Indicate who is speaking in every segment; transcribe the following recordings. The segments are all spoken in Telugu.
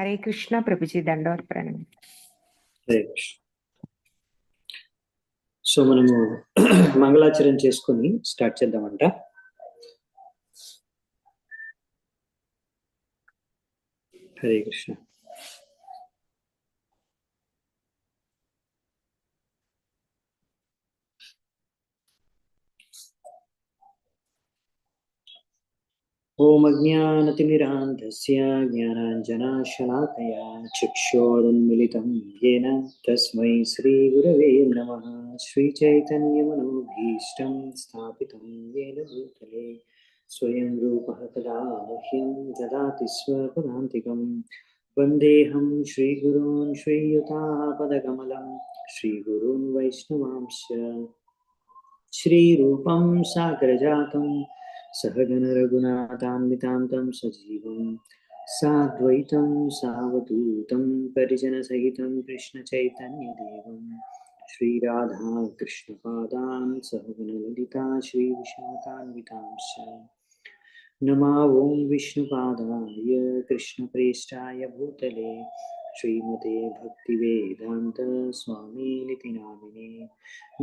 Speaker 1: హరే కృష్ణ ప్రభుజీ, దండవత్ ప్రణామం.
Speaker 2: హరే కృష్ణ. సో మనము మంగళాచరణ చేసుకొని స్టార్ట్ చేద్దామంట. హరే కృష్ణ. ఓం అజ్ఞానతిమిరాంధస్య జ్ఞానాంజనాశలాకయా చక్షురున్మిలితం యేన తస్మై శ్రీగురవే నమః. శ్రీచైతన్యమనోభీష్టం స్థాపితం యేన భూతలే స్వయం రూపః తదా మహ్యం దదాతి స్వపదాంతికం. వందేహం శ్రీగురూన్ శ్రీయుతాపదకమలం శ్రీగురూన్ వైష్ణవాంశ్చ. శ్రీరూపం సాగరజాతం सहगण रघुनाथान्वितान्तं सजीवं साद्वैतं सावधूतं परिजनसहितं कृष्णचैतन्यदेवं श्रीराधा कृष्णपादान् सहगण ललिता श्रीविशाखान्वितांश्च. नमः ओं विष्णुपादाय कृष्णप्रेष्ठाय भूतले श्रीमते भक्तिवेदान्त स्वामिनिति नामिने.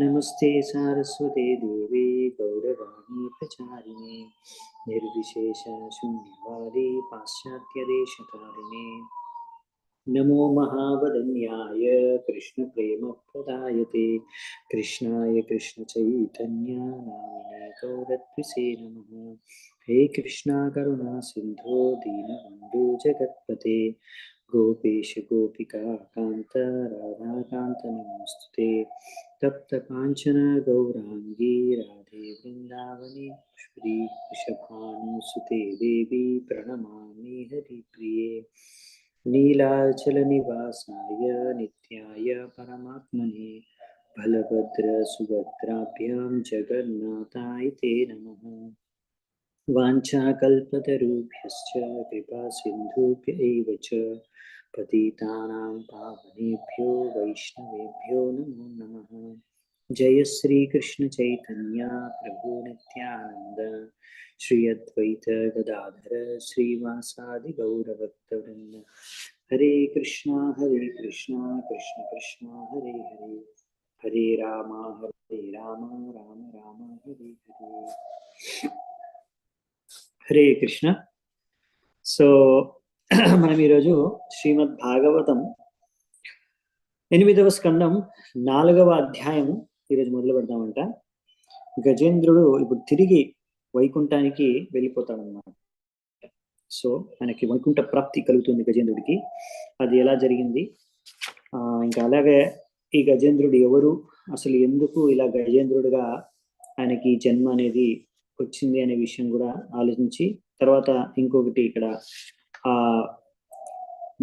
Speaker 2: नमस्ते सारस्वते देवे गौरवाणी प्रचारिणे निर्विशेष शून्यवादी पाश्चात्यदेशतारिणे. नमो महावदन्याय कृष्णप्रेमप्रदायते कृष्णाय कृष्णचैतन्य नामिने गौरत्विषे नमः. हे कृष्णा करुणा सिन्धो दीनबन्धु जगत्पते गोपेश गोपिका कान्त राधाकान्त नमोस्तुते. तप्त काञ्चन गौराङ्गी राधे वृन्दावने श्री वृषभानुसुते देवी प्रणमामि हरिप्रिये. नीलाचलनिवासाय नित्याय परमात्मने बलभद्र सुभद्राभ्यां जगन्नाथाय ते नमः. वाञ्छाकल्पतरुभ्यश्च कृपा सिन्धुभ्य एव च पतितानां पावनेभ्यो वैष्णवेभ्यो नमो नमः. जय श्री कृष्ण चैतन्य प्रभु नित्यानंद श्री अद्वैत गदाधर श्रीवासादि गौरभक्तवृंद. हरे कृष्णा कृष्ण कृष्ण हरे हरे हरे राम राम राम हरे हरे. హరే కృష్ణ. సో మనం ఈరోజు శ్రీమద్ భాగవతం 8వ స్కందం 4వ అధ్యాయం ఈరోజు మొదలు పెడదామంట. గజేంద్రుడు ఇప్పుడు తిరిగి వైకుంఠానికి వెళ్ళిపోతాడన్నమాట. సో మనకి వైకుంఠ ప్రాప్తి కలుగుతుంది గజేంద్రుడికి. అది ఎలా జరిగింది, ఇంకా అలాగే ఈ గజేంద్రుడు ఎవరు, అసలు ఎందుకు ఇలా గజేంద్రుడిగా ఆయనకి జన్మ అనేది వచ్చింది అనే విషయం కూడా ఆలోచించి, తర్వాత ఇంకొకటి ఇక్కడ ఆ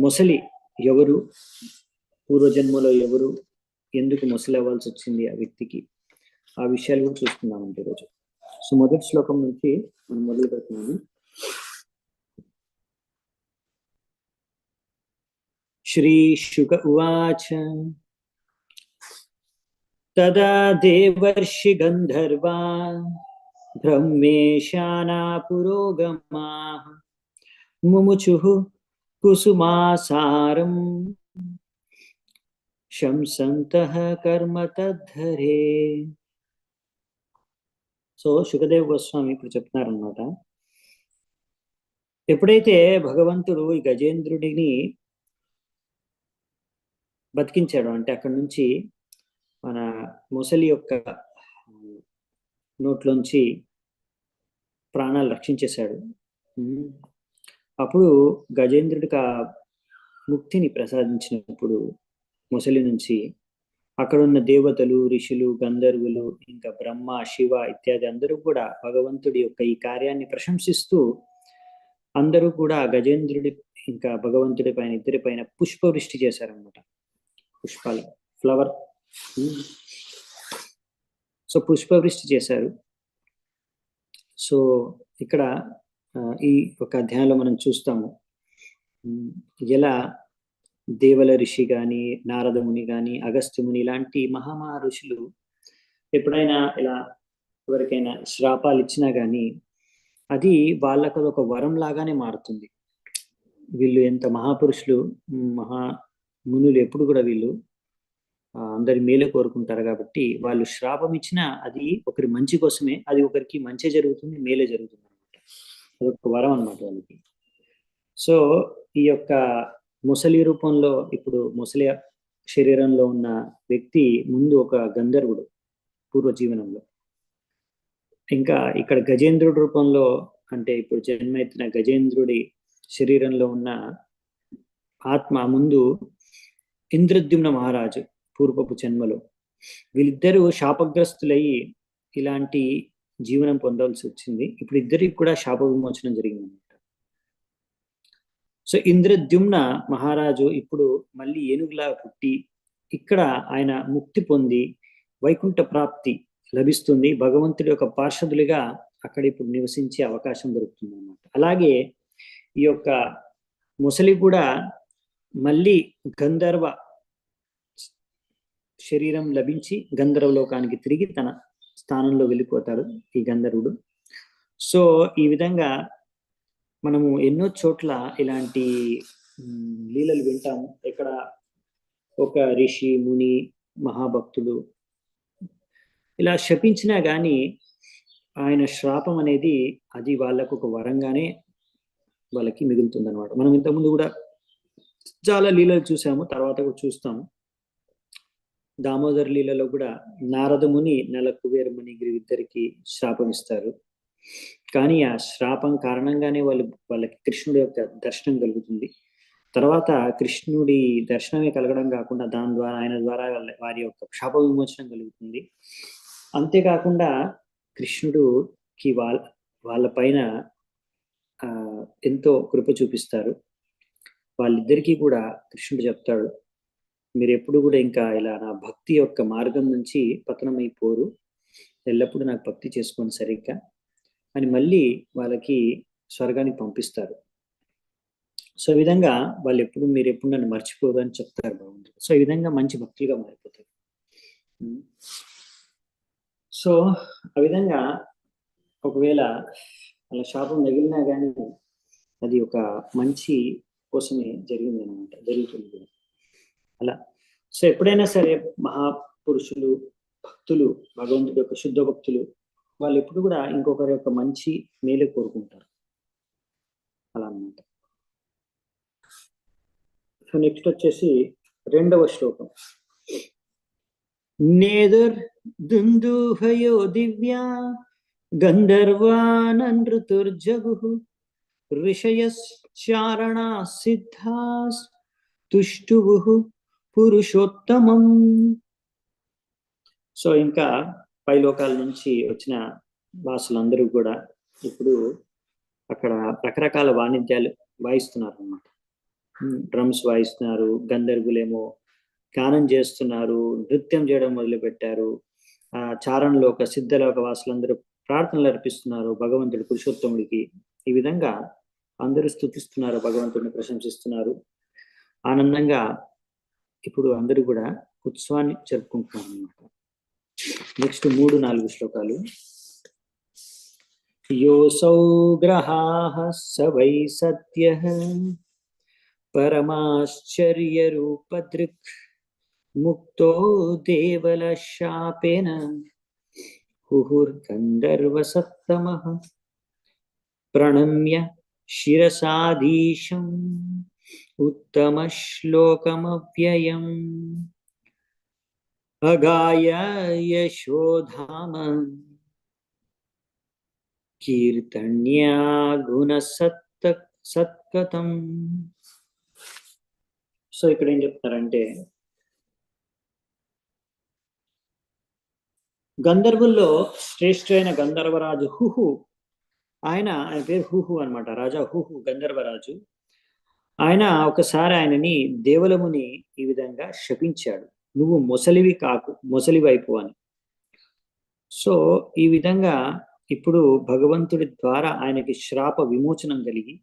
Speaker 2: మొసలి ఎవరు, పూర్వజన్మలో ఎవరు, ఎందుకు మొసలి అవ్వాల్సి వచ్చింది ఆ వ్యక్తికి, ఆ విషయాలు కూడా చూసుకుందామంటే ఈరోజు. సో మొదటి శ్లోకం నుంచి మనం మొదలు పెడుతున్నాము. శ్రీ శుక ఉవాచ తదా దేవర్షి గంధర్వా బ్రహ్మేశానా పురోగమాః ముముచుః కుసుమాసారం శంసంతః కర్మ తద్ధరే. సో శుకదేవ్ గోస్వామి ఇప్పుడు చెప్తున్నారనమాట. ఎప్పుడైతే భగవంతుడు ఈ గజేంద్రుడిని బతికించాడు, అంటే అక్కడి నుంచి మన ముసలి యొక్క నోట్లోంచి ప్రాణాలు రక్షించేశాడు. అప్పుడు గజేంద్రుడికి ఆ ముక్తిని ప్రసాదించినప్పుడు ముసలి నుంచి అక్కడ ఉన్న దేవతలు, ఋషులు, గంధర్వులు, ఇంకా బ్రహ్మ, శివ ఇత్యాది అందరూ కూడా భగవంతుడి యొక్క ఈ కార్యాన్ని ప్రశంసిస్తూ అందరూ కూడా గజేంద్రుడి ఇంకా భగవంతుడి పైన ఇద్దరి పైన పుష్పవృష్టి చేశారనమాట. పుష్పాలు, ఫ్లవర్. సో పుష్పవృష్టి చేశారు. సో ఇక్కడ ఈ ఒక అధ్యాయంలో మనం చూస్తాము ఎలా దేవల ఋషి కానీ, నారద ముని కానీ, అగస్త్య ముని ఇలాంటి మహా ఋషులు ఎప్పుడైనా ఇలా ఎవరికైనా శ్రాపాలు ఇచ్చినా కానీ అది వాళ్ళకు ఒక వరం లాగానే మారుతుంది. వీళ్ళు ఎంత మహాపురుషులు, మహా మునులు ఎప్పుడు కూడా వీళ్ళు అందరి మేలు కోరుకుంటారు కాబట్టి వాళ్ళు శ్రాపం ఇచ్చినా అది ఒకరి మంచి కోసమే, అది ఒకరికి మంచి జరుగుతుంది, మేలే జరుగుతుంది అనమాట. అదొక వరం అనమాట వాళ్ళకి. సో ఈ యొక్క ముసలి రూపంలో, ఇప్పుడు ముసలి శరీరంలో ఉన్న వ్యక్తి ముందు ఒక గంధర్వుడు పూర్వ జీవనంలో. ఇంకా ఇక్కడ గజేంద్రుడి రూపంలో, అంటే ఇప్పుడు జన్మెత్తిన గజేంద్రుడి శరీరంలో ఉన్న ఆత్మ ముందు ఇంద్రద్యుమ్న మహారాజు పూర్వపు జన్మలో. వీళ్ళిద్దరూ శాపగ్రస్తులయ్యి ఇలాంటి జీవనం పొందాల్సి వచ్చింది. ఇప్పుడు ఇద్దరికి కూడా శాప విమోచనం జరిగిందన్నమాట. సో ఇంద్రద్యుమ్న మహారాజు ఇప్పుడు మళ్ళీ ఏనుగులా పుట్టి ఇక్కడ ఆయన ముక్తి పొంది వైకుంఠ ప్రాప్తి లభిస్తుంది. భగవంతుడి యొక్క పార్షదులుగా అక్కడ ఇప్పుడు నివసించే అవకాశం దొరుకుతుంది అన్నమాట. అలాగే ఈ యొక్క ముసలి కూడా మళ్ళీ గంధర్వ శరీరం లభించి గంధర్వ లోకానికి తిరిగి తన స్థానంలో వెళ్ళిపోతాడు ఈ గంధర్వుడు. సో ఈ విధంగా మనము ఎన్నో చోట్ల ఇలాంటి లీలలు వింటాము. ఇక్కడ ఒక ఋషి, ముని, మహాభక్తుడు ఇలా శపించినా కానీ ఆయన శ్రాపం అనేది అది వాళ్ళకు ఒక వరంగానే వాళ్ళకి మిగులుతుంది అనమాట. మనం ఇంతకుముందు కూడా చాలా లీలలు చూసాము, తర్వాత కూడా చూస్తాము. దామోదర్ లీలలో కూడా నారద ముని నల కుబేర ముని ఇద్దరికి శాపం ఇస్తారు. కానీ ఆ శ్రాపం కారణంగానే వాళ్ళకి కృష్ణుడి యొక్క దర్శనం కలుగుతుంది. తర్వాత కృష్ణుడి దర్శనమే కలగడం కాకుండా దాని ద్వారా, ఆయన ద్వారా వారి యొక్క శాప విమోచనం కలుగుతుంది. అంతేకాకుండా కృష్ణుడికి వాళ్ళ పైన ఎంతో కృప చూపిస్తారు. వాళ్ళిద్దరికీ కూడా కృష్ణుడు చెప్తాడు, మీరు ఎప్పుడు కూడా ఇంకా ఇలా నా భక్తి యొక్క మార్గం నుంచి పతనమైపోరు, ఎల్లప్పుడూ నాకు భక్తి చేసుకోండి సరిగ్గా అని మళ్ళీ వాళ్ళకి స్వర్గానికి పంపిస్తారు. సో ఈ విధంగా మీరు ఎప్పుడు నన్ను మర్చిపోదు అని చెప్తారు భగవంతుడు. సో ఈ విధంగా మంచి భక్తులుగా మారిపోతారు. సో ఆ విధంగా ఒకవేళ అలా శాపం తగిలినా కానీ అది ఒక మంచి కోసమే జరుగుతుంది అలా. సో ఎప్పుడైనా సరే మహాపురుషులు, భక్తులు, భగవంతుడి యొక్క శుద్ధ భక్తులు, వాళ్ళు ఎప్పుడు కూడా ఇంకొకరి యొక్క మంచి మేలు కోరుకుంటారు అలా అన్నమాట. సో నెక్స్ట్ వచ్చేసి 2వ శ్లోకం. నేదుర్ దుందుహయో దివ్యా గంధర్వానృతుర్జగు ఋషయశ్చారణా సిద్ధాస్ తుష్టువు పురుషోత్తమం. సో ఇంకా పై లోకాల నుంచి వచ్చిన వాసులందరూ కూడా ఇప్పుడు అక్కడ రకరకాల వాణిజ్యాలు వాయిస్తున్నారు అన్నమాట. డ్రమ్స్ వాయిస్తున్నారు, గంధర్వులేమో గానం చేస్తున్నారు, నృత్యం చేయడం మొదలు పెట్టారు. చారణలోక సిద్ధలోక వాసులందరూ ప్రార్థనలు అర్పిస్తున్నారు భగవంతుడి పురుషోత్తముడికి. ఈ విధంగా అందరూ స్తుతిస్తున్నారు, భగవంతుడిని ప్రశంసిస్తున్నారు. ఆనందంగా ఇప్పుడు అందరూ కూడా ఉత్సవాన్ని జరుపుకుంటున్నారు అన్నమాట. నెక్స్ట్ 3-4 శ్లోకాలు. యోసౌ గ్రహాః స వై సత్యః పరమాశ్చర్య రూపదృక్ ముక్తో దేవల శాపేన హుహుర్గంధర్వ సత్తమః ప్రణమ్య శిరసాధీశం ఉత్తమ శ్లోకమవ్యయం అగాయ యశోధామ కీర్తన్యా గుణ సత్కతం. సో ఇక్కడ ఏం చెప్తారంటే, గంధర్వుల్లో శ్రేష్ఠమైన గంధర్వరాజు హుహు, ఆయన పేరు హుహు అనమాట, రాజా హుహు గంధర్వరాజు. ఆయన ఒకసారి ఆయనని దేవలముని ఈ విధంగా శపించాడు, నువ్వు మొసలి వైపు అని. సో ఈ విధంగా ఇప్పుడు భగవంతుడి ద్వారా ఆయనకి శ్రాప విమోచనం కలిగి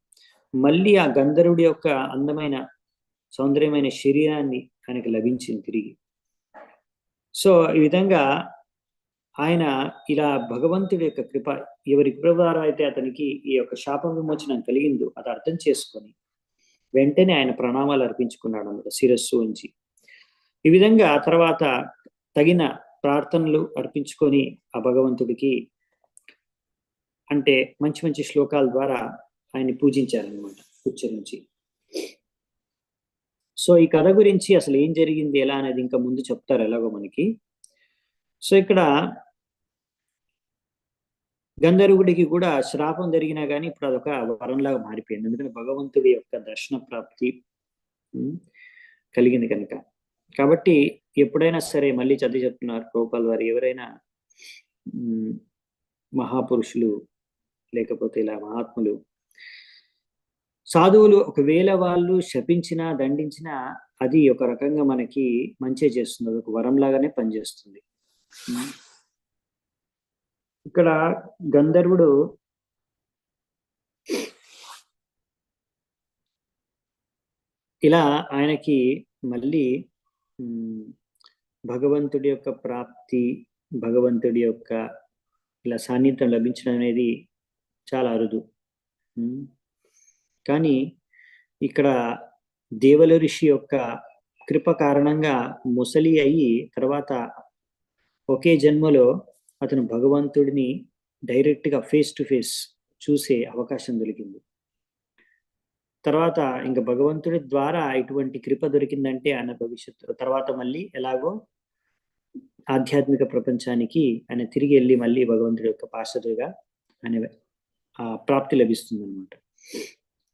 Speaker 2: మళ్ళీ ఆ గంధర్వుడి యొక్క అందమైన సౌందర్యమైన శరీరాన్ని ఆయనకి లభించింది తిరిగి. సో ఈ విధంగా ఆయన ఇలా భగవంతుడి యొక్క కృప, ఎవరి కృప ద్వారా అయితే అతనికి ఈ యొక్క శాప విమోచనం కలిగిందో అది అర్థం చేసుకొని వెంటనే ఆయన ప్రణామాలు అర్పించుకున్నాడు అన్నమాట శిరస్సు ఉంచి. ఈ విధంగా తర్వాత తగిన ప్రార్థనలు అర్పించుకొని ఆ భగవంతుడికి అంటే మంచి మంచి శ్లోకాల ద్వారా ఆయన్ని పూజించారనమాట ఉచ్చరించి. సో ఈ కథ గురించి అసలు ఏం జరిగింది ఎలా అనేది ఇంకా ముందు చెప్తారు ఎలాగో మనకి. సో ఇక్కడ గంధర్వుడికి కూడా శ్రాపం జరిగినా కానీ ఇప్పుడు అదొక వరంలాగా మారిపోయింది. ఎందుకంటే భగవంతుడి యొక్క దర్శన ప్రాప్తి కలిగింది కనుక. కాబట్టి ఎప్పుడైనా సరే మళ్ళీ చదివి చెప్తున్నారు ప్రభుపాల్ వారు, ఎవరైనా మహాపురుషులు లేకపోతే ఇలా మహాత్ములు సాధువులు ఒకవేళ వాళ్ళు శపించినా దండించినా అది ఒక రకంగా మనకి మంచి చేస్తుంది, అది ఒక వరంలాగానే పనిచేస్తుంది. ఇక్కడ గంధర్వుడు ఇలా ఆయనకి మళ్ళీ భగవంతుడి యొక్క ప్రాప్తి, భగవంతుడి యొక్క ఇలా సాన్నిధ్యం లభించడం అనేది చాలా అరుదు. కానీ ఇక్కడ దేవల ఋషి యొక్క కృప కారణంగా ముసలి అయ్యి తర్వాత ఒకే జన్మలో అతను భగవంతుడిని డైరెక్ట్గా ఫేస్ టు ఫేస్ చూసే అవకాశం దొరికింది. తర్వాత ఇంకా భగవంతుడి ద్వారా ఇటువంటి కృప దొరికిందంటే ఆయన భవిష్యత్తు తర్వాత మళ్ళీ ఎలాగో ఆధ్యాత్మిక ప్రపంచానికి ఆయన తిరిగి వెళ్ళి మళ్ళీ భగవంతుడి యొక్క పార్షదుగా ఆయన ప్రాప్తి లభిస్తుంది అనమాట.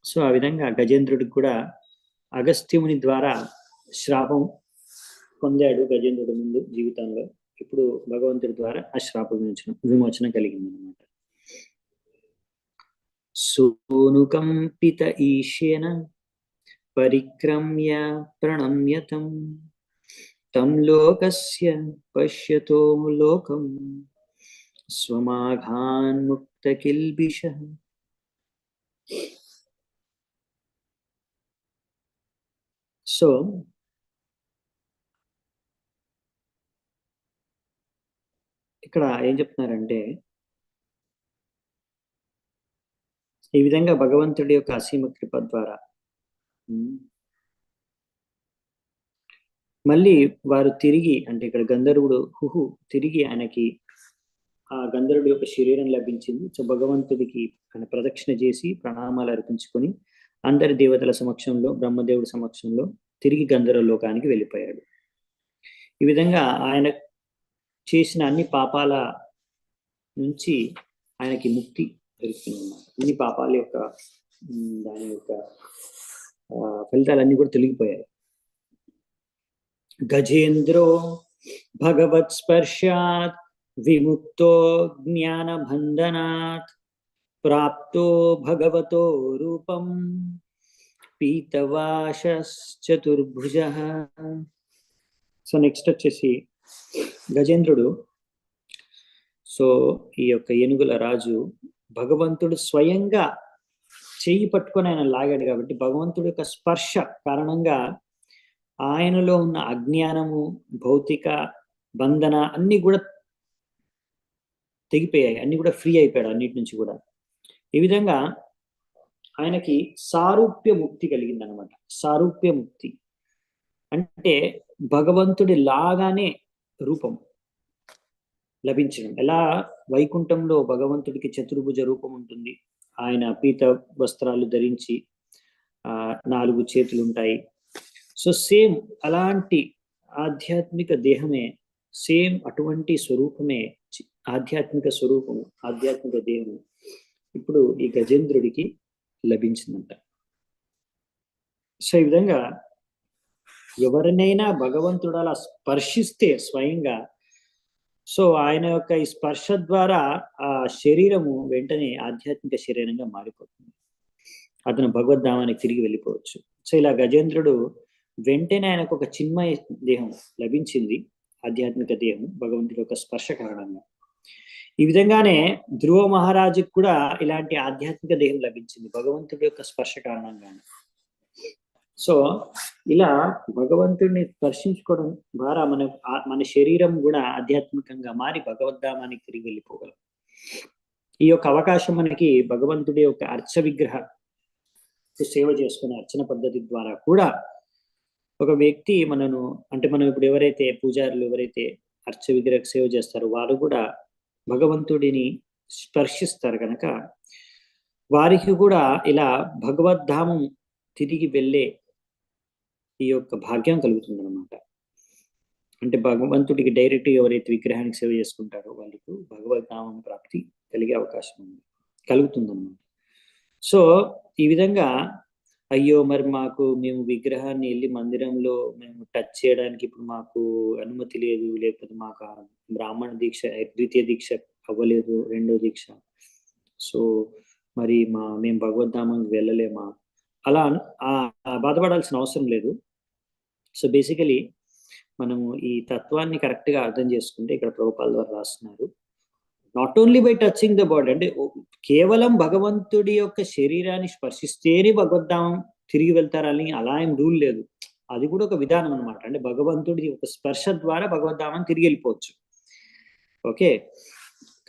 Speaker 2: సో ఆ విధంగా గజేంద్రుడికి కూడా అగస్త్యముని ద్వారా శ్రాపం పొందాడు గజేంద్రుడి ముందు జీవితంలో. ఇప్పుడు భగవంతుడి ద్వారా ఆ శ్రాప విమోచన కలిగింది అనమాట. సోనుకంపిత ఈశేన పరిక్రమ్య ప్రణమ్యతం తం లోకస్య పశ్యతో లోకం స్వమాఘాన్ ముక్త కిల్బిషః. సో ఇక్కడ ఏం చెప్తున్నారంటే ఈ విధంగా భగవంతుడి యొక్క అసీమ కృప ద్వారా మళ్ళీ వారు తిరిగి అంటే ఇక్కడ గంధర్వుడు హుహు తిరిగి ఆయనకి ఆ గంధర్వుడి యొక్క శరీరం లభించింది. సో భగవంతుడికి ఆయన ప్రదక్షిణ చేసి ప్రణామాలు అర్పించుకొని అందరి దేవతల సమక్షంలో బ్రహ్మదేవుడి సమక్షంలో తిరిగి గంధర్వ లోకానికి వెళ్ళిపోయాడు. ఈ విధంగా ఆయన చేసిన అన్ని పాపాల నుంచి ఆయనకి ముక్తి దొరికింది. అన్ని పాపాల యొక్క దాని యొక్క ఫలితాలన్నీ కూడా తొలగిపోయాయి. గజేంద్రో భగవత్ స్పర్శాత్ విముక్తో జ్ఞాన బంధనాత్ ప్రాప్తో భగవతో రూపం పీతవాశశ్చతుర్భుజః. సో నెక్స్ట్ వచ్చేసి గజేంద్రుడు, సో ఈ యొక్క ఏనుగుల రాజు భగవంతుడు స్వయంగా చెయ్యి పట్టుకొని ఆయన లాగాడు కాబట్టి భగవంతుడి యొక్క స్పర్శ కారణంగా ఆయనలో ఉన్న అజ్ఞానము భౌతిక బంధన అన్ని కూడా తెగిపోయాయి, అన్ని కూడా ఫ్రీ అయిపోయాడు అన్నిటి నుంచి కూడా. ఈ విధంగా ఆయనకి సారూప్య ముక్తి కలిగింది అనమాట. సారూప్య ముక్తి అంటే భగవంతుడి లాగానే రూపం లభించడం. ఎలా వైకుంఠంలో భగవంతుడికి చతుర్భుజ రూపం ఉంటుంది, ఆయన పీత వస్త్రాలు ధరించి 4 చేతులు ఉంటాయి. సో సేమ్ అలాంటి ఆధ్యాత్మిక దేహమే, సేమ్ అటువంటి స్వరూపమే ఆధ్యాత్మిక స్వరూపము, ఆధ్యాత్మిక దేహము ఇప్పుడు ఈ గజేంద్రుడికి లభించిందంట. సో ఈ విధంగా ఎవరినైనా భగవంతుడు అలా స్పర్శిస్తే స్వయంగా, సో ఆయన యొక్క ఈ స్పర్శ ద్వారా ఆ శరీరము వెంటనే ఆధ్యాత్మిక శరీరంగా మారిపోతుంది, అతను భగవద్ధామానికి తిరిగి వెళ్ళిపోవచ్చు. సో ఇలా గజేంద్రుడు వెంటనే ఆయనకు ఒక చిన్మయ దేహం లభించింది, ఆధ్యాత్మిక దేహం భగవంతుడి యొక్క స్పర్శ కారణంగా. ఈ విధంగానే ధ్రువ మహారాజుకు కూడా ఇలాంటి ఆధ్యాత్మిక దేహం లభించింది భగవంతుడి యొక్క స్పర్శ కారణంగానే. సో ఇలా భగవంతుడిని స్పర్శించుకోవడం ద్వారా మన శరీరం కూడా ఆధ్యాత్మికంగా మారి భగవద్ధామానికి తిరిగి వెళ్ళిపోగలం. ఈ యొక్క అవకాశం మనకి భగవంతుడి యొక్క అర్చ విగ్రహ సేవ చేసుకునే అర్చన పద్ధతి ద్వారా కూడా ఒక వ్యక్తి మనను అంటే మనం ఇప్పుడు ఎవరైతే పూజారులు ఎవరైతే విగ్రహ సేవ చేస్తారో వారు కూడా భగవంతుడిని స్పర్శిస్తారు కనుక వారికి కూడా ఇలా భగవద్ధామం తిరిగి వెళ్ళే ఈ యొక్క భాగ్యం కలుగుతుంది అనమాట. అంటే భగవంతుడికి డైరెక్ట్ ఎవరైతే విగ్రహానికి సేవ చేసుకుంటారో వాళ్ళకు భగవద్ధామం ప్రాప్తి కలిగే అవకాశం కలుగుతుందన్నమాట. సో ఈ విధంగా అయ్యో మరి మేము విగ్రహాన్ని వెళ్ళి మందిరంలో మేము టచ్ చేయడానికి ఇప్పుడు మాకు అనుమతి లేదు, లేకపోతే మాకు బ్రాహ్మణ దీక్ష ద్వితీయ దీక్ష అవ్వలేదు, రెండో దీక్ష, సో మరి మేము భగవద్ధామానికి వెళ్ళలేమా, అలా బాధపడాల్సిన అవసరం లేదు. సో బేసికలీ మనము ఈ తత్వాన్ని కరెక్ట్గా అర్థం చేసుకుంటే ఇక్కడ ప్రభుపాల ద్వారా రాస్తున్నారు, not only by touching the body, అంటే కేవలం భగవంతుడి యొక్క శరీరాన్ని స్పర్శిస్తేనే భగవద్ధామం తిరిగి వెళ్తారని అలా ఏం రూల్ లేదు. అది కూడా ఒక విధానం అనమాట. అంటే భగవంతుడి ఒక స్పర్శ ద్వారా భగవద్ధామం తిరిగి వెళ్ళిపోవచ్చు. ఓకే,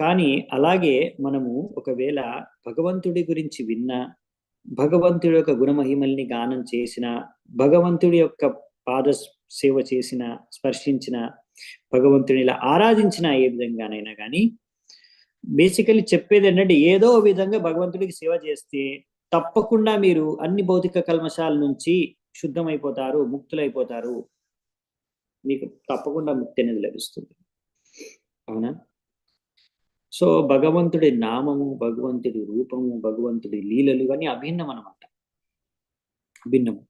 Speaker 2: కానీ అలాగే మనము ఒకవేళ భగవంతుడి గురించి విన్నా, భగవంతుడి యొక్క గుణమహిమల్ని గానం చేసిన, భగవంతుడి యొక్క పాద సేవ చేసిన, స్పర్శించిన, భగవంతుని ఇలా ఆరాధించిన ఏ విధంగానైనా కానీ బేసికలీ చెప్పేది ఏంటంటే ఏదో విధంగా భగవంతుడికి సేవ చేస్తే తప్పకుండా మీరు అన్ని భౌతిక కల్మషాల నుంచి శుద్ధమైపోతారు, ముక్తులైపోతారు, మీకు తప్పకుండా ముక్తి అనేది లభిస్తుంది. అవునా? సో భగవంతుడి నామము, భగవంతుడి రూపము, భగవంతుడి లీలలు ఇవన్నీ అభిన్నం అనమాట, భిన్నము.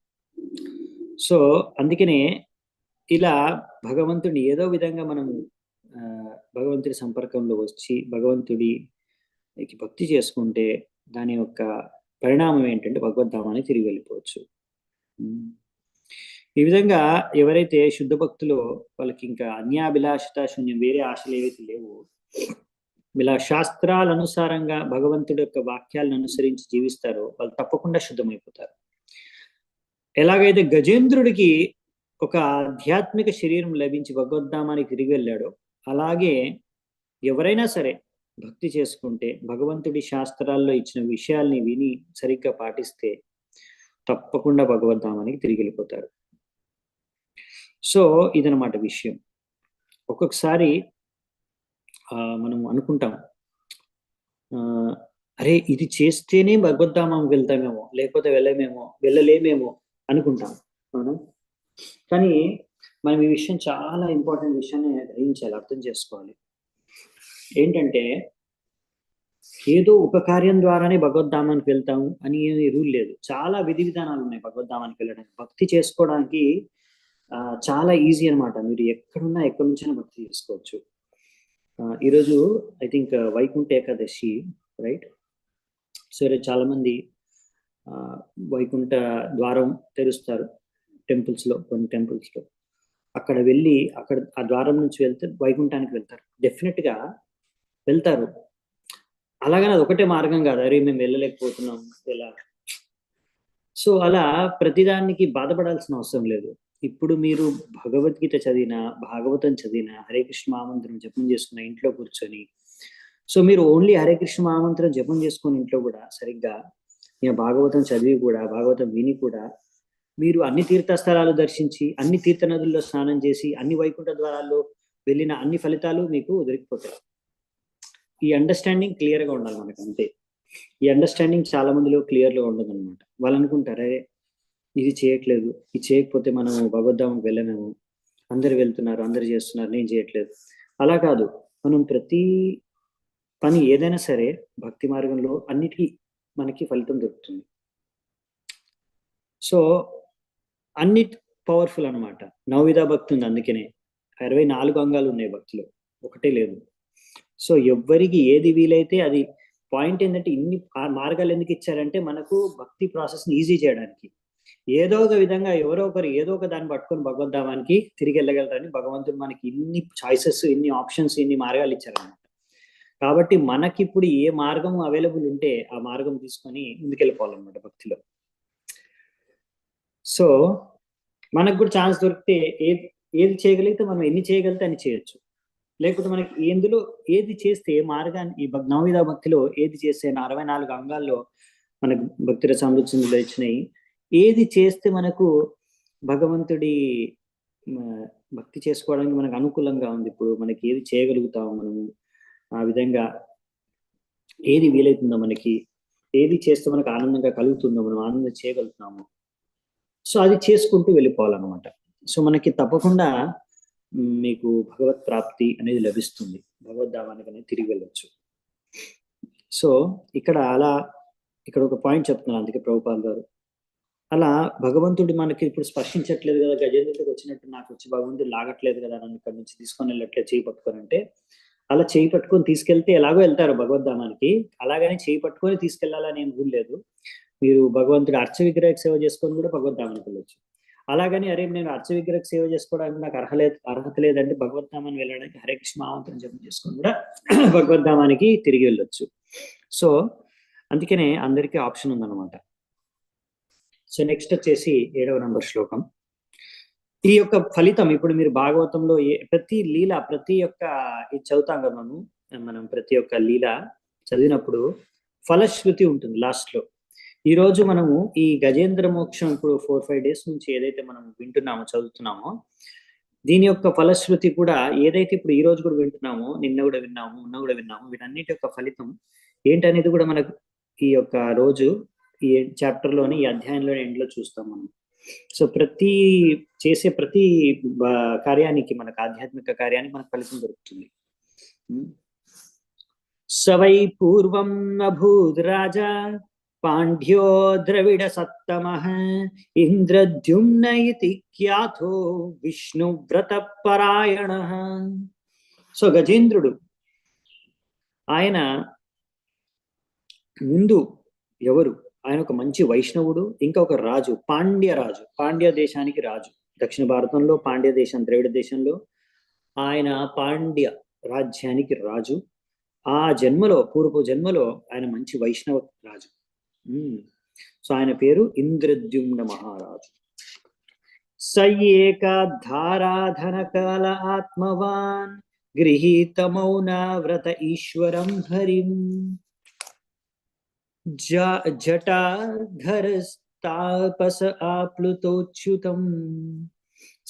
Speaker 2: సో అందుకనే ఇలా భగవంతుడిని ఏదో విధంగా మనము భగవంతుడి సంపర్కంలో వచ్చి భగవంతుడికి భక్తి చేసుకుంటే దాని యొక్క పరిణామం ఏంటంటే భగవద్ధామానికి తిరిగి వెళ్ళిపోవచ్చు. ఈ విధంగా ఎవరైతే శుద్ధ భక్తులో వాళ్ళకి ఇంకా అన్యాభిలాషత శూన్యం, వేరే ఆశలు ఏవైతే లేవో, ఇలా శాస్త్రాల అనుసారంగా భగవంతుడి యొక్క వాక్యాలను అనుసరించి జీవిస్తారో వాళ్ళు తప్పకుండా శుద్ధమైపోతారు. ఎలాగైతే గజేంద్రుడికి ఒక ఆధ్యాత్మిక శరీరం లభించి భగవద్ధామానికి తిరిగి వెళ్ళాడో, అలాగే ఎవరైనా సరే భక్తి చేసుకుంటే భగవంతుడి శాస్త్రాల్లో ఇచ్చిన విషయాల్ని విని సరిగ్గా పాటిస్తే తప్పకుండా భగవద్ధామానికి తిరిగి వెళ్ళిపోతారు. సో ఇదనమాట విషయం. ఒక్కొక్కసారి మనం అనుకుంటాం, అరే ఇది చేస్తేనే భగవద్ధామానికి వెళ్తామేమో, లేకపోతే వెళ్ళలేమేమో అనుకుంటాం. అవునా? కానీ మనం ఈ విషయం చాలా ఇంపార్టెంట్ విషయాన్ని గ్రహించాలి, అర్థం చేసుకోవాలి. ఏంటంటే ఏదో ఒక కార్యం ద్వారానే భగవద్ధామానికి వెళ్తాము అని రూల్ లేదు. చాలా విధి విధానాలు ఉన్నాయి భగవద్ధామానికి వెళ్ళడానికి. భక్తి చేసుకోవడానికి చాలా ఈజీ అనమాట. మీరు ఎక్కడున్నా ఎక్కడి నుంచైనా భక్తి చేసుకోవచ్చు. ఈరోజు I think Vaikuntha Ekadashi, right? సరే, చాలా మంది వైకుంఠ ద్వారం తెరుస్తారు టెంపుల్స్లో, కొన్ని టెంపుల్స్లో. అక్కడ వెళ్ళి అక్కడ ఆ ద్వారం నుంచి వెళ్తే వైకుంఠానికి వెళ్తారు, డెఫినెట్గా వెళ్తారు. అలాగని అది ఒకటే మార్గం కాదు, అరే మేము వెళ్ళలేకపోతున్నాం ఎలా. సో అలా ప్రతిదానికి బాధపడాల్సిన అవసరం లేదు. ఇప్పుడు మీరు భగవద్గీత చదివినా, భాగవతం చదివినా, హరే కృష్ణ మహామంత్రం జపం చేసుకున్న ఇంట్లో కూర్చొని, సో మీరు ఓన్లీ హరే కృష్ణ మహామంత్రం జపం చేసుకుని ఇంట్లో కూడా సరిగ్గా భాగవతం చదివి కూడా, భాగవతం విని కూడా మీరు అన్ని తీర్థస్థలాలు దర్శించి, అన్ని తీర్థ నదుల్లో స్నానం చేసి, అన్ని వైకుంఠ ద్వారాల్లో వెళ్ళిన అన్ని ఫలితాలు మీకు దొరికిపోతాయి. ఈ అండర్స్టాండింగ్ క్లియర్గా ఉండాలి మనకు, అంతే. ఈ అండర్స్టాండింగ్ చాలా మందిలో క్లియర్గా ఉండదు అనమాట. వాళ్ళు అనుకుంటారే ఇది చేయట్లేదు, ఇది చేయకపోతే మనము భగవద్ధామకు వెళ్ళలేము, అందరు వెళ్తున్నారు, అందరు చేస్తున్నారు, నేను చేయట్లేదు. అలా కాదు, మనం ప్రతి పని ఏదైనా సరే భక్తి మార్గంలో అన్నిటికీ మనకి ఫలితం దొరుకుతుంది. సో అన్ని పవర్ఫుల్ అనమాట. నవవిధ భక్తి ఉంది, అందుకనే 64 అంగాలు ఉన్నాయి భక్తిలో, ఒకటే లేదు. సో ఎవ్వరికి ఏది వీలైతే అది. పాయింట్ ఏంటంటే ఇన్ని మార్గాలు ఎందుకు ఇచ్చారంటే మనకు భక్తి ప్రాసెస్ని ఈజీ చేయడానికి. ఏదో ఒక విధంగా ఎవరో ఒకరు ఏదో ఒక దాన్ని పట్టుకొని భగవద్ధామానికి తిరిగి వెళ్ళగలరని భగవంతుడు మనకి ఇన్ని చాయిసెస్, ఇన్ని ఆప్షన్స్, ఇన్ని మార్గాలు ఇచ్చారన్నమాట. కాబట్టి మనకి ఇప్పుడు ఏ మార్గం అవైలబుల్ ఉంటే ఆ మార్గం తీసుకొని ముందుకెళ్ళిపోవాలన్నమాట భక్తిలో. సో మనకు కూడా ఛాన్స్ దొరికితే ఏది చేయగలిగితే మనం ఎన్ని చేయగలిగితే అన్ని చేయొచ్చు. లేకపోతే మనకి ఎందులో ఏది చేస్తే మార్గాన్ని, ఈ నవవిధ భక్తిలో ఏది చేస్తే 64 అంగాల్లో మనకు భక్తి రసామృతంలో ఇచ్చినాయి. ఏది చేస్తే మనకు భగవంతుడి భక్తి చేసుకోవడానికి మనకు అనుకూలంగా ఉంది, ఇప్పుడు మనకి ఏది చేయగలుగుతాము మనము, ఆ విధంగా ఏది వీలవుతుందో, మనకి ఏది చేస్తే మనకు ఆనందంగా కలుగుతుందో, మనం ఆనందం చేయగలుగుతున్నాము, సో అది చేసుకుంటూ వెళ్ళిపోవాలన్నమాట. సో మనకి తప్పకుండా మీకు భగవత్ ప్రాప్తి అనేది లభిస్తుంది, భగవద్ధామానికి అనేది తిరిగి వెళ్ళొచ్చు. సో ఇక్కడ ఒక పాయింట్ చెప్తున్నారు, అందుకే ప్రభుపాల్ గారు అలా భగవంతుడు మనకి ఇప్పుడు స్పర్శించట్లేదు కదా, గజేంద్రుడికి వచ్చినట్టు నాకు వచ్చి భగవంతుడు లాగట్లేదు కదా, నన్ను ఇక్కడి నుంచి తీసుకొని వెళ్ళట్లేదు చేయి పట్టుకొని అంటే, అలా చేయి పట్టుకొని తీసుకెళ్తే ఎలాగో వెళ్తారు భగవద్ధామానికి, అలాగని చేయి పట్టుకొని తీసుకెళ్లాలని ఏం రూల్ లేదు. మీరు భగవంతుడు అర్చ విగ్రహ సేవ చేసుకొని కూడా భగవద్ధామానికి వెళ్ళొచ్చు. అలాగని అరే నేను అర్చ విగ్రహ సేవ చేసుకోవడానికి నాకు అర్హత లేదంటే భగవద్ధామానికి వెళ్ళడానికి హరే కృష్ణ మహామంత్రం జపం చేసుకొని కూడా భగవద్ధామానికి తిరిగి వెళ్ళొచ్చు. సో అందుకనే అందరికీ ఆప్షన్ ఉందన్నమాట. సో నెక్స్ట్ వచ్చేసి 7వ నంబర్ శ్లోకం. ఈ యొక్క ఫలితం ఇప్పుడు మీరు భాగవతంలో ప్రతి లీల, ప్రతి ఒక్క ఇది చదువుతాం కదా మనం ప్రతి ఒక్క లీల చదివినప్పుడు ఫలశ్రుతి ఉంటుంది లాస్ట్ లో. ఈ రోజు మనము ఈ గజేంద్ర మోక్షం ఇప్పుడు 4-5 డేస్ నుంచి ఏదైతే మనం వింటున్నామో, చదువుతున్నామో, దీని యొక్క ఫలశ్రుతి కూడా ఏదైతే ఇప్పుడు ఈ రోజు కూడా వింటున్నామో, నిన్న కూడా విన్నాము, మొన్న కూడా విన్నాము, వీటన్నిటి యొక్క ఫలితం ఏంటనేది కూడా మనకు ఈ యొక్క రోజు ఈ చాప్టర్ లోని, ఈ అధ్యాయంలోని ఎండ్లో చూస్తాం మనం. సో చేసే ప్రతి కార్యానికి, మనకు ఆధ్యాత్మిక కార్యానికి మనకు ఫలితం దొరుకుతుంది. సవై పూర్వం అభూద్ రాజా పాండ్యో ద్రవిడ సత్తమః ఇంద్రద్యుమ్న ఇతి ఖ్యాతో విష్ణువ్రత పరాయణః. సో గజేంద్రుడు ఆయన ముందు ఎవరు, ఆయన ఒక మంచి వైష్ణవుడు, ఇంకా ఒక రాజు, పాండ్య దేశానికి రాజు. దక్షిణ భారతంలో పాండ్య దేశం, ద్రవిడ దేశంలో ఆయన పాండ్య రాజ్యానికి రాజు. ఆ జన్మలో, పూర్వ జన్మలో ఆయన మంచి వైష్ణవ రాజు. సో ఆయన పేరు ఇంద్రద్యుమ్న మహారాజు. సయేక ధారాధన కాల ఆత్మవాన్ గృహీత మౌన వ్రత ఈశ్వరం హరిం జటాధరస్తాపస ఆప్లుతోచ్యుతం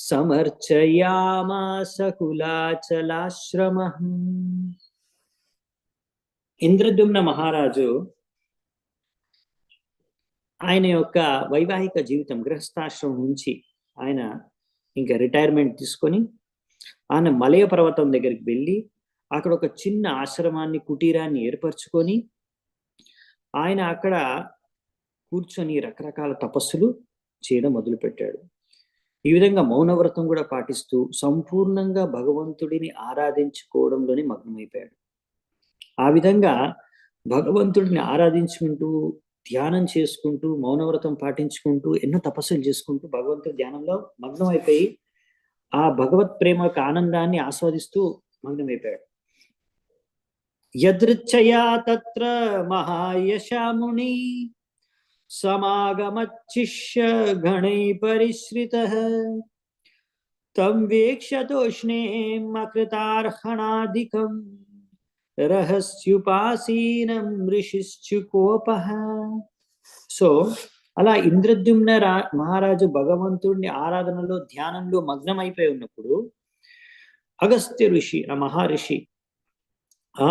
Speaker 2: సమర్చయామాస కులాచలాశ్రమః. ఇంద్రద్యుమ్న మహారాజు ఆయన యొక్క వైవాహిక జీవితం, గృహస్థాశ్రమం నుంచి ఆయన ఇంకా రిటైర్మెంట్ తీసుకొని ఆయన మలయ పర్వతం దగ్గరికి వెళ్ళి అక్కడ ఒక చిన్న ఆశ్రమాన్ని, కుటీరాన్ని ఏర్పరచుకొని ఆయన అక్కడ కూర్చొని రకరకాల తపస్సులు చేయడం మొదలుపెట్టాడు. ఈ విధంగా మౌనవ్రతం కూడా పాటిస్తూ సంపూర్ణంగా భగవంతుడిని ఆరాధించుకోవడంలోనే మగ్నమైపోయాడు. ఆ విధంగా భగవంతుడిని ఆరాధించుకుంటూ, ధ్యానం చేసుకుంటూ, మౌనవ్రతం పాటించుకుంటూ, ఎన్నో తపస్సులు చేసుకుంటూ భగవంతుడి ధ్యానంలో మగ్నం అయిపోయి ఆ భగవత్ ప్రేమ యొక్క ఆనందాన్ని ఆస్వాదిస్తూ మగ్నమైపోయాడు. యదృచ్ఛయా తత్ర మహాయశాముని సమాగమచ్చిష్య గణై పరిశ్రితః తం వీక్ష్యతోష్ణే మకృతార్హణాధికం రహస్యుపాసీనం ఋషిశ్చుకోపః. సో అలా ఇంద్రద్యుమ్న మహారాజు భగవంతుడిని ఆరాధనలో, ధ్యానంలో మగ్నమైపోయి ఉన్నప్పుడు అగస్త్య ఋషి, ఆ మహర్షి,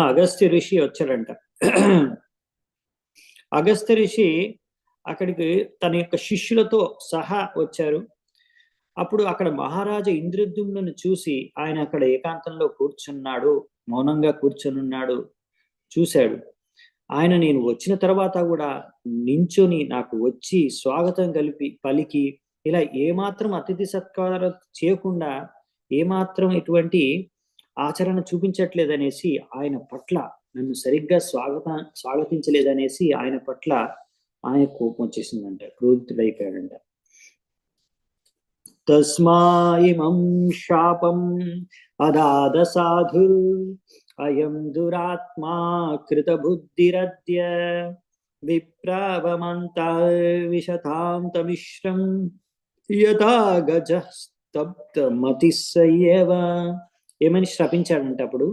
Speaker 2: అగస్త్య ఋషి వచ్చాడంట. అగస్త్య ఋషి అక్కడికి తన యొక్క శిష్యులతో సహా వచ్చారు. అప్పుడు అక్కడ మహారాజా ఇంద్రద్యుమ్నను చూసి ఆయన అక్కడ ఏకాంతంలో కూర్చున్నాడు, మౌనంగా కూర్చొనున్నాడు, చూశాడు. ఆయన నేను వచ్చిన తర్వాత కూడా నించొని నాకు వచ్చి స్వాగతం పలికి ఇలా ఏమాత్రం అతిథి సత్కారం చేయకుండా, ఏమాత్రం ఇటువంటి ఆచరణ చూపించట్లేదనేసి, ఆయన పట్ల నన్ను సరిగ్గా స్వాగతించలేదనేసి ఆయన పట్ల ఆయన కోపం వచ్చేసిందంట, క్రోధితుడైపోయాడంట. తస్మాయిమం శాపం అదాద సాధు అయం దురాత్మా కృత బుద్ధిరద్య విప్రావమంత విశతాం తమిశ్రం యథా గజః స్తబ్ద మతిస్సయేవ. ఏమని శపించాడంటే, అప్పుడు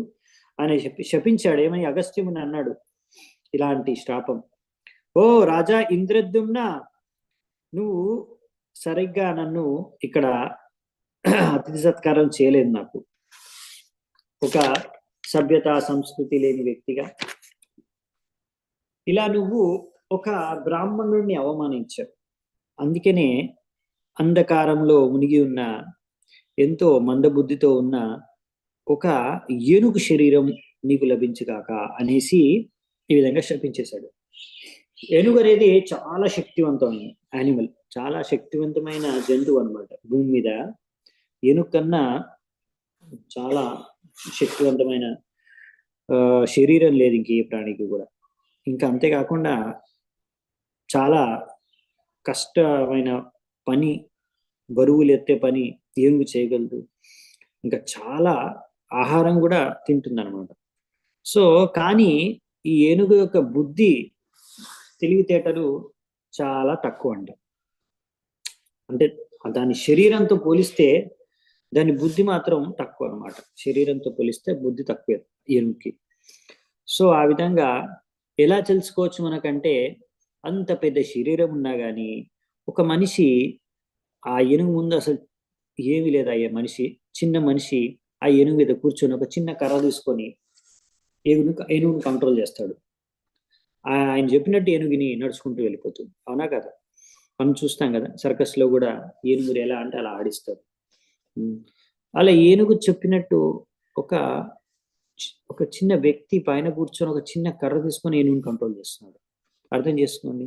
Speaker 2: ఆయన శపించాడు. ఏమని? అగస్త్యముని అన్నాడు ఇలాంటి శాపం, ఓ రాజా ఇంద్రద్యుమ్న, నువ్వు సరిగ్గా నన్ను ఇక్కడ అతిథి సత్కారం చేయలేదు. నాకు ఒక సభ్యత సంస్కృతి లేని వ్యక్తిగా ఇలా నువ్వు ఒక బ్రాహ్మణుడిని అవమానించావు. అందుకనే అంధకారంలో మునిగి ఉన్న, ఎంతో మందబుద్ధితో ఉన్న ఒక ఏనుగు శరీరం నీకు లభించుగాక అనేసి ఈ విధంగా శపించేశాడు. ఏనుగు అనేది చాలా శక్తివంతమైన యానిమల్, చాలా శక్తివంతమైన జంతువు అన్నమాట. భూమి మీద ఏనుగు కన్నా చాలా శక్తివంతమైన శరీరం లేదు ఇంకే ప్రాణికి కూడా. ఇంకా అంతేకాకుండా చాలా కష్టమైన పని, బరువులు ఎత్తే పని ఏనుగు చేయగలదు. ఇంకా చాలా ఆహారం కూడా తింటుంది అనమాట. సో కానీ ఈ ఏనుగు యొక్క బుద్ధి, తెలివితేటలు చాలా తక్కువ అంట. అంటే దాని శరీరంతో పోలిస్తే దాని బుద్ధి మాత్రం తక్కువ అనమాట. శరీరంతో పోలిస్తే బుద్ధి తక్కువే ఏనుగుకి. సో ఆ విధంగా ఎలా తెలుసుకోవచ్చు మనకంటే, అంత పెద్ద శరీరం ఉన్నా కానీ ఒక మనిషి ఆ ఏనుగు ముందు అసలు ఏమీ లేదు. అయ్యే మనిషి, చిన్న మనిషి ఆ ఏనుగు మీద కూర్చొని ఒక చిన్న కర్ర తీసుకొని ఏనుగుని కంట్రోల్ చేస్తాడు. ఆయన చెప్పినట్టు ఏనుగుని నడుచుకుంటూ వెళ్ళిపోతుంది. అవునా కదా? మనం చూస్తాం కదా, సర్కస్ లో కూడా ఏనుగురు ఎలా అంటే అలా ఆడిస్తారు. అలా ఏనుగు చెప్పినట్టు ఒక చిన్న వ్యక్తి పైన కూర్చొని ఒక చిన్న కర్ర తీసుకొని ఏనుగుని కంట్రోల్ చేస్తున్నాడు. అర్థం చేసుకోండి.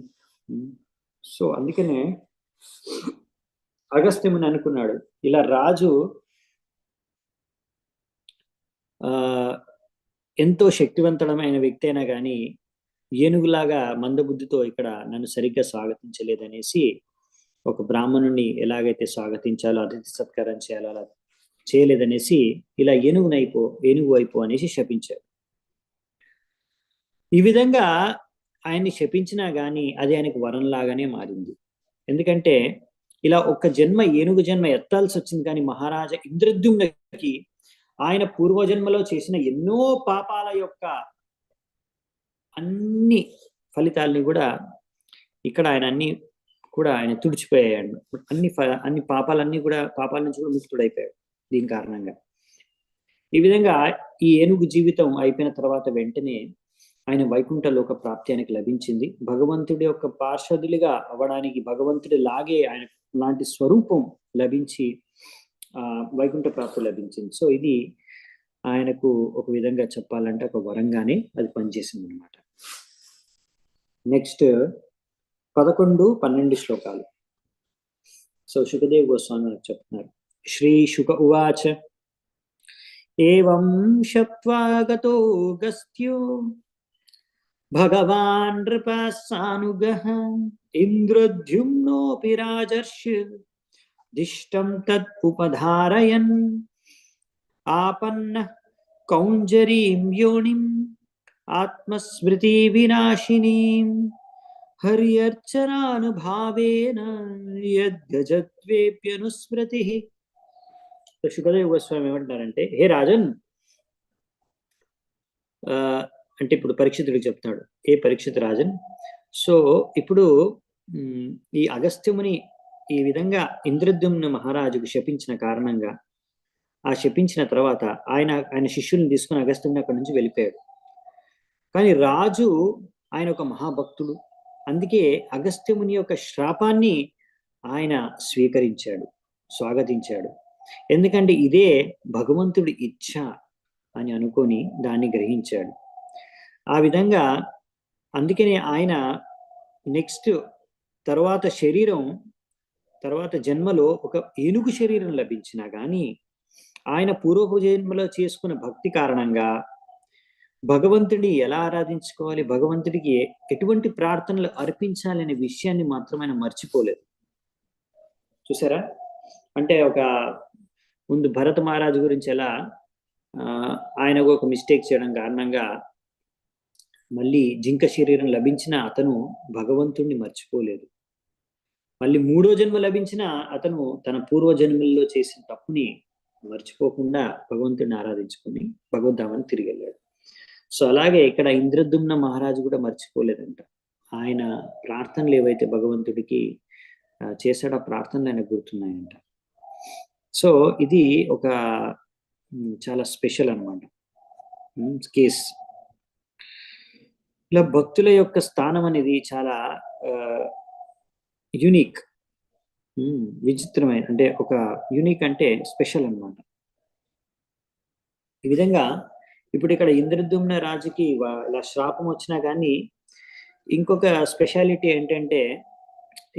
Speaker 2: సో అందుకనే అగస్త్యముని అనుకున్నాడు, ఇలా రాజు ఎంతో శక్తివంతమైన వ్యక్తి అయినా కానీ ఏనుగులాగా మందబుద్ధితో ఇక్కడ నన్ను సరిగ్గా స్వాగతించలేదనేసి, ఒక బ్రాహ్మణుని ఎలాగైతే స్వాగతించాలో, అతిథి సత్కారం చేయాలో అలా చేయలేదనేసి ఇలా ఏనుగు వైపు అనేసి శపించారు. ఈ విధంగా ఆయన్ని శపించినా గాని అది ఆయనకు వరంలాగానే మారింది. ఎందుకంటే ఇలా ఒక జన్మ, ఏనుగు జన్మ ఎత్తాల్సి వచ్చింది. కానీ మహారాజా ఇంద్రద్యుమ్నకి ఆయన పూర్వజన్మలో చేసిన ఎన్నో పాపాల యొక్క అన్ని ఫలితాలని కూడా ఇక్కడ ఆయన తుడిచిపోయాడు. అన్ని పాపాల నుంచి కూడా ముక్తుడైపోయాడు దీని కారణంగా. ఈ విధంగా ఈ ఏనుగు జీవితం అయిపోయిన తర్వాత వెంటనే ఆయన వైకుంఠ లోక ప్రాప్తి ఆయనకు లభించింది. భగవంతుడి యొక్క పార్షదులుగా అవ్వడానికి భగవంతుడి లాగే ఆయన లాంటి స్వరూపం లభించి వైకుంఠ ప్రాప్తి లభించింది. సో ఇది ఆయనకు ఒక విధంగా చెప్పాలంటే ఒక వరంగానే అది పనిచేసింది అనమాట. నెక్స్ట్ 11-12 శ్లోకాలు. సో శుకదేవ్ గోస్వామి మనకు చెప్తున్నారు. శ్రీ శుక ఉవాచ ఏవం శప్త్వాగతో గస్త్యో భగవాన్ నృపసానుగః ఇంద్రద్యుమ్నోపి రాజర్షి దిష్టం తద్ ఉపధారయన్ ఆపన్న కౌంజరీం యోనిం ఆత్మస్మృతి వినాశినీం హర్యర్చనానుభావేన యద్గజత్వేప్యనుస్మృతి. శుకదేవ గోస్వామి ఏమంటారంటే, హే రాజన్, అంటే ఇప్పుడు పరీక్షితుడికి చెప్తాడు, ఏ పరీక్షిత్ రాజన్, సో ఇప్పుడు ఈ అగస్త్యముని ఈ విధంగా ఇంద్రద్యుమ్న మహారాజుకు శపించిన కారణంగా, ఆ శపించిన తర్వాత ఆయన శిష్యుల్ని తీసుకుని అగస్త్యుని అక్కడి నుంచి వెళ్ళిపోయాడు. కానీ రాజు ఆయన ఒక మహాభక్తుడు, అందుకే అగస్త్యముని యొక్క శ్రాపాన్ని ఆయన స్వీకరించాడు, స్వాగతించాడు. ఎందుకంటే ఇదే భగవంతుడి ఇచ్ఛ అని అనుకొని దాన్ని గ్రహించాడు. ఆ విధంగా అందుకనే ఆయన నెక్స్ట్ తర్వాత జన్మలో ఒక ఏనుగు శరీరం లభించినా కానీ ఆయన పూర్వపు జన్మలో చేసుకున్న భక్తి కారణంగా భగవంతుడిని ఎలా ఆరాధించుకోవాలి, భగవంతుడికి ఎటువంటి ప్రార్థనలు అర్పించాలి అనే విషయాన్ని మాత్రం ఆయన మర్చిపోలేదు. చూసారా? అంటే ముందు భరత మహారాజు గురించి ఎలా ఆయనకు ఒక మిస్టేక్ చేయడం కారణంగా మళ్ళీ జింక శరీరం లభించిన అతను భగవంతుడిని మర్చిపోలేదు. మళ్ళీ 3వ జన్మ లభించిన అతను తన పూర్వజన్మల్లో చేసిన తప్పుని మర్చిపోకుండా భగవంతుడిని ఆరాధించుకుని భగవద్ధామాన్ని తిరిగి వెళ్ళాడు. సో అలాగే ఇక్కడ ఇంద్రద్యుమ్న మహారాజు కూడా మర్చిపోలేదంట. ఆయన ప్రార్థనలు ఏవైతే భగవంతుడికి చేశాడో ఆ ప్రార్థనలు ఆయనకు గుర్తున్నాయంట. సో ఇది ఒక చాలా స్పెషల్ అనమాట కేస్. ఇలా భక్తుల యొక్క స్థానం అనేది చాలా యునిక్, విచిత్రమైన, అంటే ఒక యూనిక్ అంటే స్పెషల్ అన్నమాట. ఈ విధంగా ఇప్పుడు ఇక్కడ ఇంద్రద్యుమ్న రాజుకి ఇలా శ్రాపం వచ్చినా కానీ ఇంకొక స్పెషాలిటీ ఏంటంటే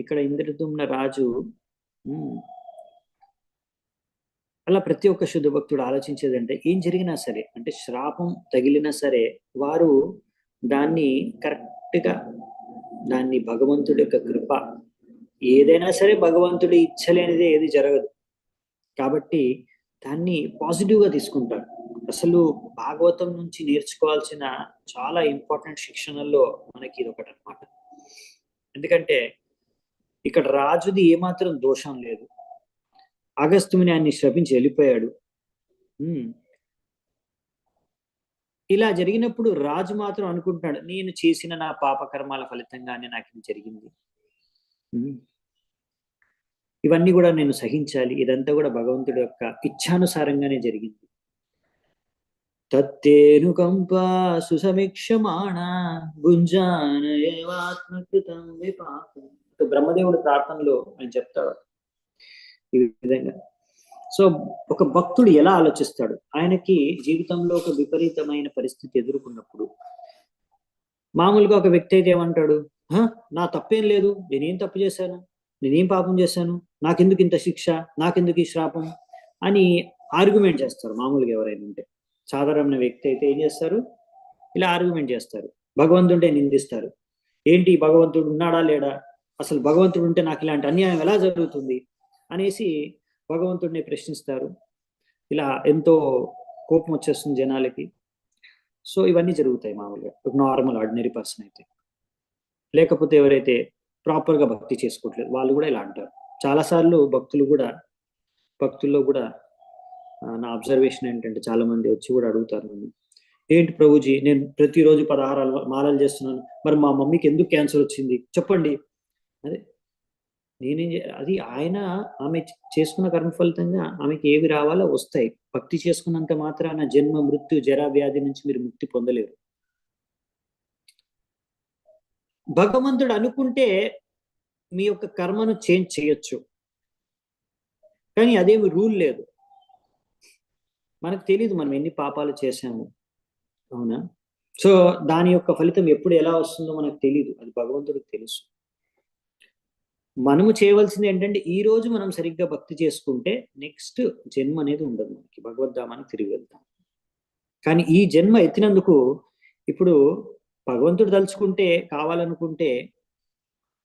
Speaker 2: ఇక్కడ ఇంద్రద్యుమ్న రాజు అలా ప్రతి ఒక్క శుద్ధ భక్తుడు ఆలోచించేదంటే ఏం జరిగినా సరే, అంటే శ్రాపం తగిలినా సరే వారు దాన్ని కరెక్ట్గా, దాన్ని భగవంతుడి యొక్క కృప, ఏదైనా సరే భగవంతుడి ఇచ్చలేనిదే ఏది జరగదు కాబట్టి దాన్ని పాజిటివ్గా తీసుకుంటారు. అసలు భాగవతం నుంచి నేర్చుకోవాల్సిన చాలా ఇంపార్టెంట్ శిక్షణల్లో మనకి ఇది ఒకటి అనమాట. ఎందుకంటే ఇక్కడ రాజుది ఏమాత్రం దోషం లేదు. అగస్త్యుని ఆయన్ని శపించి వెళ్ళిపోయాడు. ఇలా జరిగినప్పుడు రాజు మాత్రం అనుకుంటున్నాడు, నేను చేసిన నా పాపకర్మాల ఫలితంగానే నాకు ఇది జరిగింది, ఇవన్నీ కూడా నేను సహించాలి, ఇదంతా కూడా భగవంతుడి యొక్క ఇచ్ఛానుసారంగానే జరిగింది. తత్తేనుకంపా సుసమీక్షమాణ గుంజానయేవాత్మకృతం విపాకం. బ్రహ్మదేవుడి ప్రార్థనలో ఆయన చెప్తాడు ఈ విధంగా. సో ఒక భక్తుడు ఎలా ఆలోచిస్తాడు, ఆయనకి జీవితంలో ఒక విపరీతమైన పరిస్థితి ఎదుర్కొన్నప్పుడు మామూలుగా ఒక వ్యక్తి అయితే ఏమంటాడు, నా తప్పేం లేదు, నేనేం తప్పు చేశాను, నేనేం పాపం చేశాను, నాకెందుకు ఇంత శిక్ష, నాకెందుకు ఈ శ్రాపం అని ఆర్గ్యుమెంట్ చేస్తారు. మామూలుగా ఎవరైనా ఉంటే, సాధారణ వ్యక్తి అయితే ఏం చేస్తారు, ఇలా ఆర్గ్యుమెంట్ చేస్తారు, భగవంతుడే నిందిస్తారు. ఏంటి భగవంతుడు ఉన్నాడా లేడా, అసలు భగవంతుడు ఉంటే నాకు ఇలాంటి అన్యాయం ఎలా జరుగుతుంది అనేసి భగవంతుడిని ప్రశ్నిస్తారు. ఇలా ఎంతో కోపం వచ్చేస్తుంది జనాలకి. సో ఇవన్నీ జరుగుతాయి మామూలుగా ఒక నార్మల్ ఆర్డినరీ పర్సన్ అయితే. లేకపోతే ఎవరైతే ప్రాపర్గా భక్తి చేసుకోవట్లేదు వాళ్ళు కూడా ఇలా అంటారు. చాలాసార్లు భక్తుల్లో కూడా నా అబ్జర్వేషన్ ఏంటంటే చాలా మంది వచ్చి కూడా అడుగుతారు నన్ను, ఏంటి ప్రభుజీ నేను ప్రతిరోజు 16 మాలలు చేస్తున్నాను, మరి మా మమ్మీకి ఎందుకు క్యాన్సర్ వచ్చింది చెప్పండి. అదే అది ఆమె చేసుకున్న కర్మ ఫలితంగా ఆమెకి ఏవి రావాలో వస్తాయి. భక్తి చేసుకున్నంత మాత్రాన జన్మ మృత్యు జరా వ్యాధి నుంచి మీరు ముక్తి పొందలేరు. భగవంతుడు అనుకుంటే మీ యొక్క కర్మను చేంజ్ చేయొచ్చు, కానీ అదేమి రూల్ లేదు. మనకు తెలియదు మనం ఎన్ని పాపాలు చేశాము, అవునా? సో దాని యొక్క ఫలితం ఎప్పుడు ఎలా వస్తుందో మనకు తెలియదు, అది భగవంతుడికి తెలుసు. మనము చేయవలసింది ఏంటంటే ఈ రోజు మనం సరిగ్గా భక్తి చేసుకుంటే నెక్స్ట్ జన్మ అనేది ఉండదు, మనకి భగవద్ధామానికి తిరిగి వెళ్తాం. కానీ ఈ జన్మ ఎత్తినందుకు ఇప్పుడు భగవంతుడు తలుచుకుంటే, కావాలనుకుంటే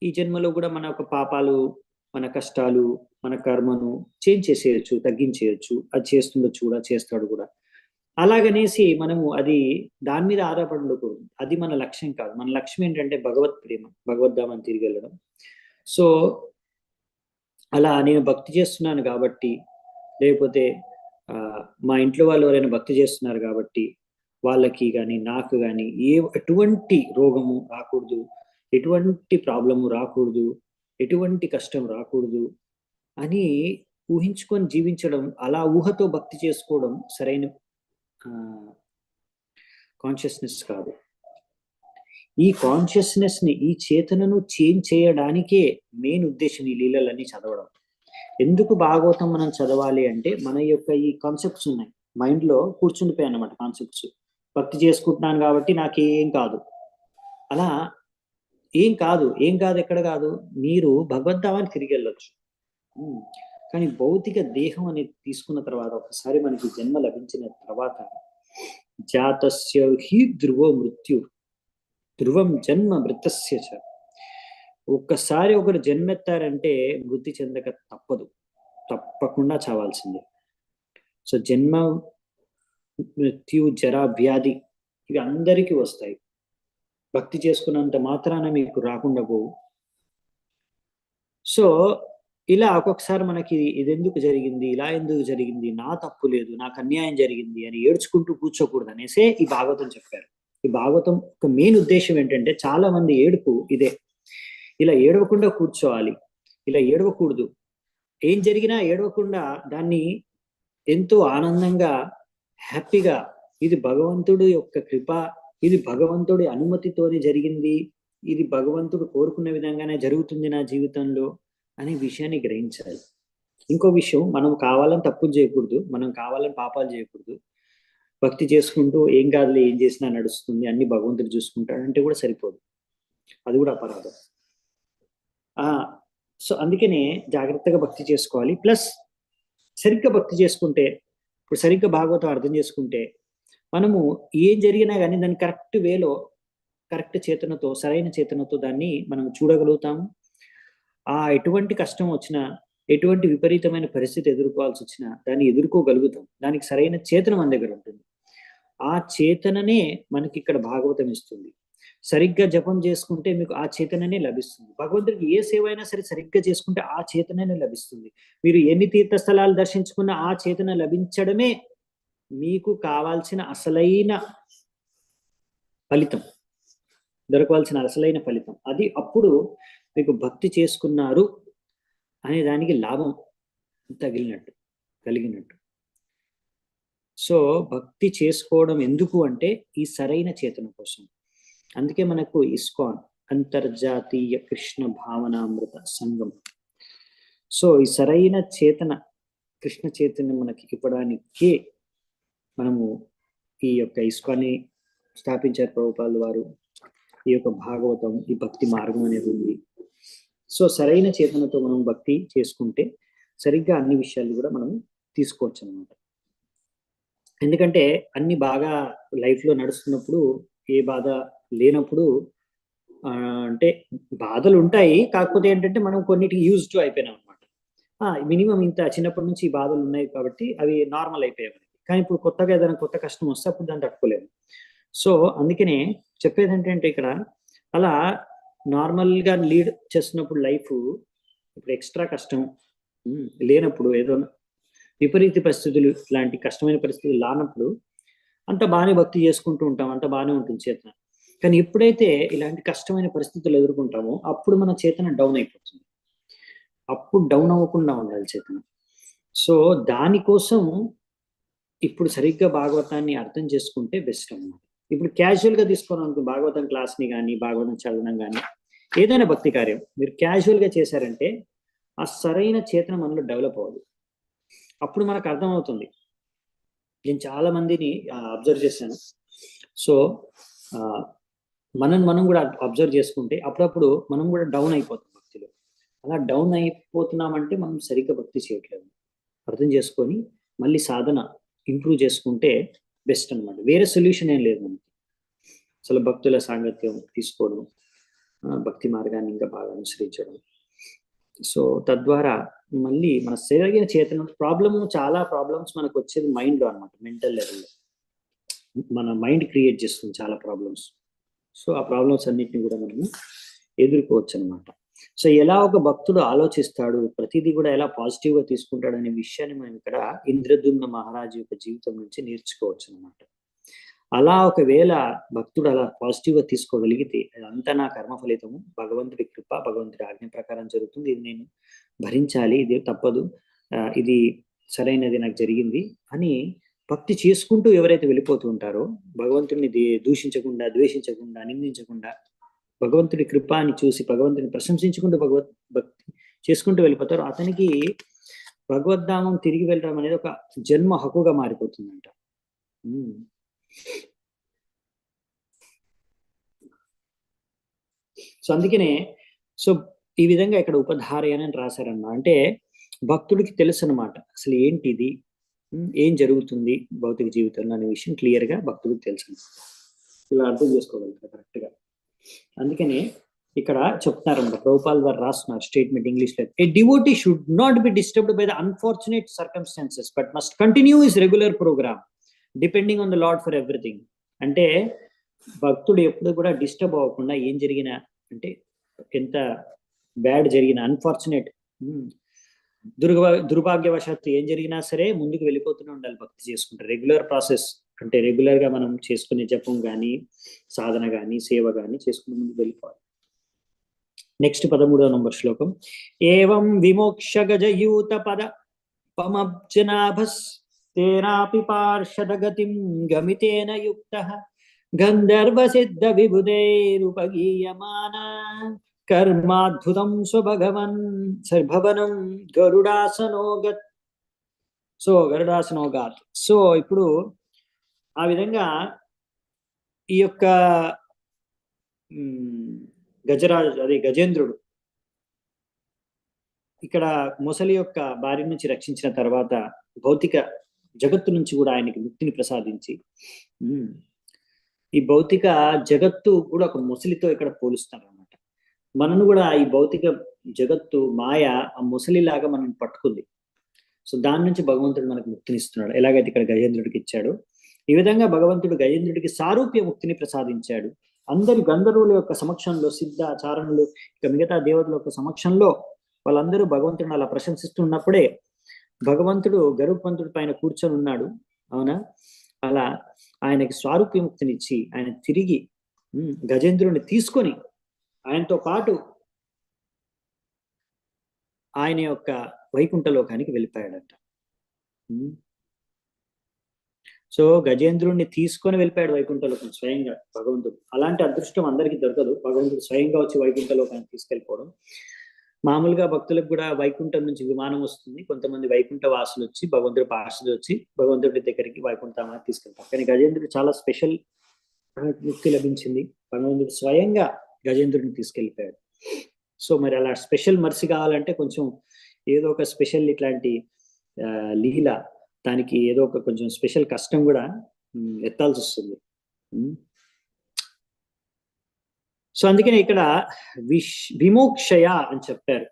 Speaker 2: ఈ జన్మలో కూడా మన యొక్క పాపాలు, మన కష్టాలు, మన కర్మను చేంజ్ చేసేయచ్చు, తగ్గించేయచ్చు. అది చేస్తుండొచ్చు కూడా, చేస్తాడు కూడా. అలాగనేసి మనము అది దాని మీద ఆధారపడి ఉండకూడదు, అది మన లక్ష్యం కాదు. మన లక్ష్యం ఏంటంటే భగవత్ ప్రేమ, భగవద్ధామాన్ని తిరిగి వెళ్ళడం. సో అలా నేను భక్తి చేస్తున్నాను కాబట్టి, లేకపోతే మా ఇంట్లో వాళ్ళు ఎవరైనా భక్తి చేస్తున్నారు కాబట్టి వాళ్ళకి కానీ నాకు కానీ ఎటువంటి రోగము రాకూడదు, ఎటువంటి ప్రాబ్లము రాకూడదు, ఎటువంటి కష్టం రాకూడదు అని ఊహించుకొని జీవించడం, అలా ఊహతో భక్తి చేసుకోవడం సరైన కాన్షియస్నెస్ కాదు. ఈ కాన్షియస్నెస్ ని, ఈ చేతనను చేంజ్ చేయడానికే మెయిన్ ఉద్దేశం ఈ లీలలన్నీ చదవడం. ఎందుకు భాగవతం మనం చదవాలి అంటే మన యొక్క ఈ కాన్సెప్ట్స్ ఉన్నాయి మైండ్ లో కూర్చుండిపోయాయి అన్నమాట. కాన్సెప్ట్స్, భక్తి చేసుకుంటున్నాను కాబట్టి నాకేం కాదు, అలా ఏం కాదు ఎక్కడ కాదు, మీరు భగవద్ధామానికి తిరిగి వెళ్ళొచ్చు. కానీ భౌతిక దేహం అనేది తీసుకున్న తర్వాత, ఒకసారి మనకి జన్మ లభించిన తర్వాత, జాతస్య హి ధ్రువో మృత్యు ధ్రువం జన్మ మృతస్య చ. ఒక్కసారి ఒకరు జన్మెత్తారంటే మృతి చెందక తప్పదు, తప్పకుండా చావాల్సిందే. సో జన్మ మృత్యు జరా వ్యాధి ఇవి అందరికీ వస్తాయి. భక్తి చేసుకున్నంత మాత్రాన మీకు రాకుండా పోవు. సో ఇలా ఒక్కొక్కసారి మనకి ఇది ఎందుకు జరిగింది, ఇలా ఎందుకు జరిగింది, నా తప్పు లేదు, నాకు అన్యాయం జరిగింది అని ఏడ్చుకుంటూ కూర్చోకూడదు అనేసే ఈ భాగవతం చెప్పారు. ఈ భాగవతం ఒక మెయిన్ ఉద్దేశం ఏంటంటే చాలా మంది ఏడుపు ఇదే, ఇలా ఏడవకుండా కూర్చోవాలి, ఇలా ఏడవకూడదు, ఏం జరిగినా ఏడవకుండా దాన్ని ఎంతో ఆనందంగా హ్యాపీగా ఇది భగవంతుడి యొక్క కృప, ఇది భగవంతుడి అనుమతితోనే జరిగింది, ఇది భగవంతుడు కోరుకున్న విధంగానే జరుగుతుంది నా జీవితంలో అనే విషయాన్ని గ్రహించాలి. ఇంకో విషయం, మనం కావాలని తప్పులు చేయకూడదు, మనం కావాలని పాపాలు చేయకూడదు. భక్తి చేసుకుంటూ ఏం కాదులే, ఏం చేసినా నడుస్తుంది, అన్ని భగవంతుడు చూసుకుంటాడు అంటే కూడా సరిపోదు, అది కూడా అపరాధం. సో అందుకనే జాగ్రత్తగా భక్తి చేసుకోవాలి. ప్లస్ సరిగ్గా భక్తి చేసుకుంటే, ఇప్పుడు సరిగ్గా భాగవతం అర్థం చేసుకుంటే మనము ఏం జరిగినా కానీ దాన్ని కరెక్ట్ వేలో, కరెక్ట్ చేతనతో, సరైన చేతనతో దాన్ని మనం చూడగలుగుతాము. ఎటువంటి కష్టం వచ్చినా, ఎటువంటి విపరీతమైన పరిస్థితి ఎదుర్కోవాల్సి వచ్చినా దాన్ని ఎదుర్కోగలుగుతాం. దానికి సరైన చేతన మన దగ్గర ఉంటుంది. ఆ చేతననే మనకి ఇక్కడ భాగవతం ఇస్తుంది. సరిగ్గా జపం చేసుకుంటే మీకు ఆ చేతననే లభిస్తుంది. భగవంతుడికి ఏ సేవ అయినా సరే సరిగ్గా చేసుకుంటే ఆ చేతననే లభిస్తుంది. మీరు ఎన్ని తీర్థస్థలాలు దర్శించుకున్నా ఆ చేతన లభించడమే మీకు కావాల్సిన అసలైన ఫలితం, దొరకవలసిన అసలైన ఫలితం. అది అప్పుడు మీకు భక్తి చేసుకున్నారు అనే దానికి లాభం కలిగినట్టు. సో భక్తి చేసుకోవడం ఎందుకు అంటే ఈ సరైన చేతన కోసం. అందుకే మనకు ఇస్కాన్, అంతర్జాతీయ కృష్ణ భావనామృత సంఘం. సో ఈ సరైన చేతన, కృష్ణ చైతన్యం మనకి ఇవ్వడానికే మనము ఈ యొక్క ఇస్కాన్ని స్థాపించారు ప్రభుపాదుల వారు. ఈ యొక్క భాగవతం, ఈ భక్తి మార్గం అనేది ఉంది. సో సరైన చేతనతో మనం భక్తి చేసుకుంటే సరిగ్గా అన్ని విషయాలు కూడా మనం తీసుకోవచ్చు అన్నమాట. ఎందుకంటే అన్ని బాగా లైఫ్లో నడుస్తున్నప్పుడు, ఏ బాధ లేనప్పుడు, అంటే బాధలు ఉంటాయి, కాకపోతే ఏంటంటే మనం కొన్నిటికి యూజ్ టు అయిపోయినాం అనమాట. మినిమం ఇంత చిన్నప్పటి నుంచి ఈ బాధలు ఉన్నాయి కాబట్టి అవి నార్మల్ అయిపోయాయి. కానీ ఇప్పుడు కొత్తగా ఏదైనా కొత్త కష్టం వస్తే అప్పుడు దాన్ని తట్టుకోలేము. సో అందుకనే చెప్పేది ఏంటంటే ఇక్కడ అలా నార్మల్గా లీడ్ చేస్తున్నప్పుడు లైఫ్, ఇప్పుడు ఎక్స్ట్రా కష్టం లేనప్పుడు, ఏదో విపరీత పరిస్థితులు లాంటి కష్టమైన పరిస్థితులు లానప్పుడు అంత బాగానే భక్తి చేసుకుంటూ ఉంటాం, అంత బాగానే ఉంటుంది చేతన. కానీ ఎప్పుడైతే ఇలాంటి కష్టమైన పరిస్థితులు ఎదుర్కొంటామో అప్పుడు మన చేతన డౌన్ అయిపోతుంది. అప్పుడు డౌన్ అవ్వకుండా ఉండాలి చేతన. సో దానికోసం ఇప్పుడు సరిగ్గా భాగవతాన్ని అర్థం చేసుకుంటే బెస్ట్ అన్నమాట. ఇప్పుడు క్యాజువల్గా తీసుకోవాలనుకో, భాగవతం క్లాస్ని కానీ, భాగవతం చదవడం కానీ, ఏదైనా భక్తి కార్యం మీరు క్యాజువల్గా చేశారంటే ఆ సరైన చేతన మనలో డెవలప్ అవ్వదు. అప్పుడు మనకు అర్థమవుతుంది. నేను చాలా మందిని అబ్జర్వ్ చేశాను. సో మనం కూడా అబ్జర్వ్ చేసుకుంటే అప్పుడప్పుడు మనం కూడా డౌన్ అయిపోతాం భక్తిలో. అలా డౌన్ అయిపోతున్నామంటే మనం సరిగ్గా భక్తి చేయట్లేదు. అర్థం చేసుకొని మళ్ళీ సాధన ఇంప్రూవ్ చేసుకుంటే బెస్ట్ అనమాట. వేరే సొల్యూషన్ ఏం లేదు మనకి. అసలు భక్తుల సాంగత్యం తీసుకోవడం, భక్తి మార్గాన్ని ఇంకా బాగా అనుసరించడం. సో తద్వారా మళ్ళీ మన సరైన చేతన. చాలా ప్రాబ్లమ్స్ మనకు వచ్చేది మైండ్లో అనమాట, మెంటల్ లెవెల్లో. మన మైండ్ క్రియేట్ చేస్తుంది చాలా ప్రాబ్లమ్స్. సో ఆ ప్రాబ్లమ్స్ అన్నిటిని కూడా మనము ఎదుర్కోవచ్చు అనమాట. సో ఎలా ఒక భక్తుడు ఆలోచిస్తాడు, ప్రతిదీ కూడా ఎలా పాజిటివ్గా తీసుకుంటాడు అనే విషయాన్ని మనం ఇక్కడ ఇంద్రద్యుమ్న మహారాజు యొక్క జీవితం నుంచి నేర్చుకోవచ్చు అనమాట. అలా ఒకవేళ భక్తుడు అలా పాజిటివ్గా తీసుకోగలిగితే అదంతా నా కర్మ ఫలితము, భగవంతుడి కృప, భగవంతుడి ఆజ్ఞ ప్రకారం జరుగుతుంది, ఇది నేను భరించాలి, ఇది తప్పదు, ఇది సరైనది నాకు జరిగింది అని భక్తి చేసుకుంటూ ఎవరైతే వెళ్ళిపోతూ ఉంటారో, భగవంతుడిని దూషించకుండా, ద్వేషించకుండా, నిందించకుండా, భగవంతుడి కృపాని చూసి భగవంతుని ప్రశంసించుకుంటూ భక్తి చేసుకుంటూ వెళ్ళిపోతారు, అతనికి భగవద్ధామం తిరిగి వెళ్ళడం అనేది ఒక జన్మ హక్కుగా మారిపోతుందంట. సో అందుకనే ఈ విధంగా ఇక్కడ ఉపధారయ అని రాశారన్నమాట. అంటే భక్తుడికి తెలుసు అనమాట అసలు ఏంటిది, ఏం జరుగుతుంది భౌతిక జీవితంలో అనే విషయం క్లియర్గా భక్తుడికి తెలుసు. ఇలా అర్థం చేసుకోగలుగుతారు కరెక్ట్గా. అందుకనే ఇక్కడ చెప్తున్నారన్నమాట, ప్రభుపాల్ వారు రాస్తున్నారు స్టేట్మెంట్ ఇంగ్లీష్లో. A devotee should not be disturbed by the unfortunate circumstances but must continue his regular programme depending on the lord for everything. అంటే భక్తుడు ఎప్పుడు కూడా డిస్టర్బ్ అవ్వకుండా, ఏం జరిగినా అంటే ఎంత బ్యాడ్ జరిగిన, అన్ఫార్చునేట్ దుర్భాగ్యవశాత్తు ఏం జరిగినా సరే ముందుకు వెళ్ళిపోతూనే ఉండాలి భక్తి చేసుకుంటారు. రెగ్యులర్ ప్రాసెస్ అంటే రెగ్యులర్ గా మనం చేసుకునే జపం కానీ సాధన కానీ సేవ కానీ చేసుకునే ముందు వెళ్ళిపోవాలి. నెక్స్ట్ 13వ నంబర్ శ్లోకం. ఏవం విమోక్ష గజయూత పద పమబ్జనాభస్ తేనాపి పార్షద గతిం గమితేన యుక్తః గంధర్వ సిద్ధ విబుధైరుపగీయమాన కర్మాద్భుతం స్వభగవన్ సర్భవనం గరుడాసనోగత్. గరుడాసనోగాత్. ఇప్పుడు ఆ విధంగా ఈ యొక్క గజరాజు అది గజేంద్రుడు ఇక్కడ మొసలి యొక్క బారి నుంచి రక్షించిన తర్వాత భౌతిక జగత్తు నుంచి కూడా ఆయనకి ముక్తిని ప్రసాదించి, ఈ భౌతిక జగత్తు కూడా ఒక మొసలితో ఇక్కడ పోలుస్తారు అన్నమాట. మనను కూడా ఈ భౌతిక జగత్తు మాయ ఆ మొసలిలాగా మనం పట్టుకుంది. సో దాని నుంచి భగవంతుడు మనకు ముక్తినిస్తున్నాడు, ఎలాగైతే ఇక్కడ గజేంద్రుడికి ఇచ్చాడు. ఈ విధంగా భగవంతుడు గజేంద్రుడికి సారూప్య ముక్తిని ప్రసాదించాడు. అందరి గంధర్వుల యొక్క సమక్షంలో, సిద్ధ చారణులు ఇక మిగతా దేవతల యొక్క సమక్షంలో వాళ్ళందరూ భగవంతుడిని అలా ప్రశంసిస్తున్నప్పుడే భగవంతుడు గరుత్మంతుడి పైన కూర్చొని ఉన్నాడు. అవునా? అలా ఆయనకి స్వారూప్యముక్తినిచ్చి ఆయన తిరిగి గజేంద్రుడిని తీసుకొని ఆయనతో పాటు ఆయన యొక్క వైకుంఠ లోకానికి వెళ్ళిపోయాడట. గజేంద్రుడిని తీసుకొని వెళ్ళిపోయాడు వైకుంఠ లోకం స్వయంగా భగవంతుడు. అలాంటి అదృష్టం అందరికీ దొరకదు, భగవంతుడు స్వయంగా వచ్చి వైకుంఠ లోకానికి తీసుకెళ్ళిపోవడం. మామూలుగా భక్తులకు కూడా వైకుంఠం నుంచి విమానం వస్తుంది, కొంతమంది వైకుంఠ వాసులు వచ్చి భగవంతుడి పార్షదులు వచ్చి భగవంతుడి దగ్గరికి వైకుంఠాన్ని తీసుకెళ్తారు. కానీ గజేంద్రుడు చాలా స్పెషల్ ముక్తి లభించింది, భగవంతుడు స్వయంగా గజేంద్రుడిని తీసుకెళ్ళిపోయాడు. మరి అలా స్పెషల్ మర్సి కావాలంటే కొంచెం ఏదో ఒక స్పెషల్ ఇట్లాంటి లీల, దానికి ఏదో ఒక కొంచెం స్పెషల్ కష్టం కూడా ఎత్తాల్సి వస్తుంది. అందుకనే ఇక్కడ విమోక్షయ అని చెప్పారు.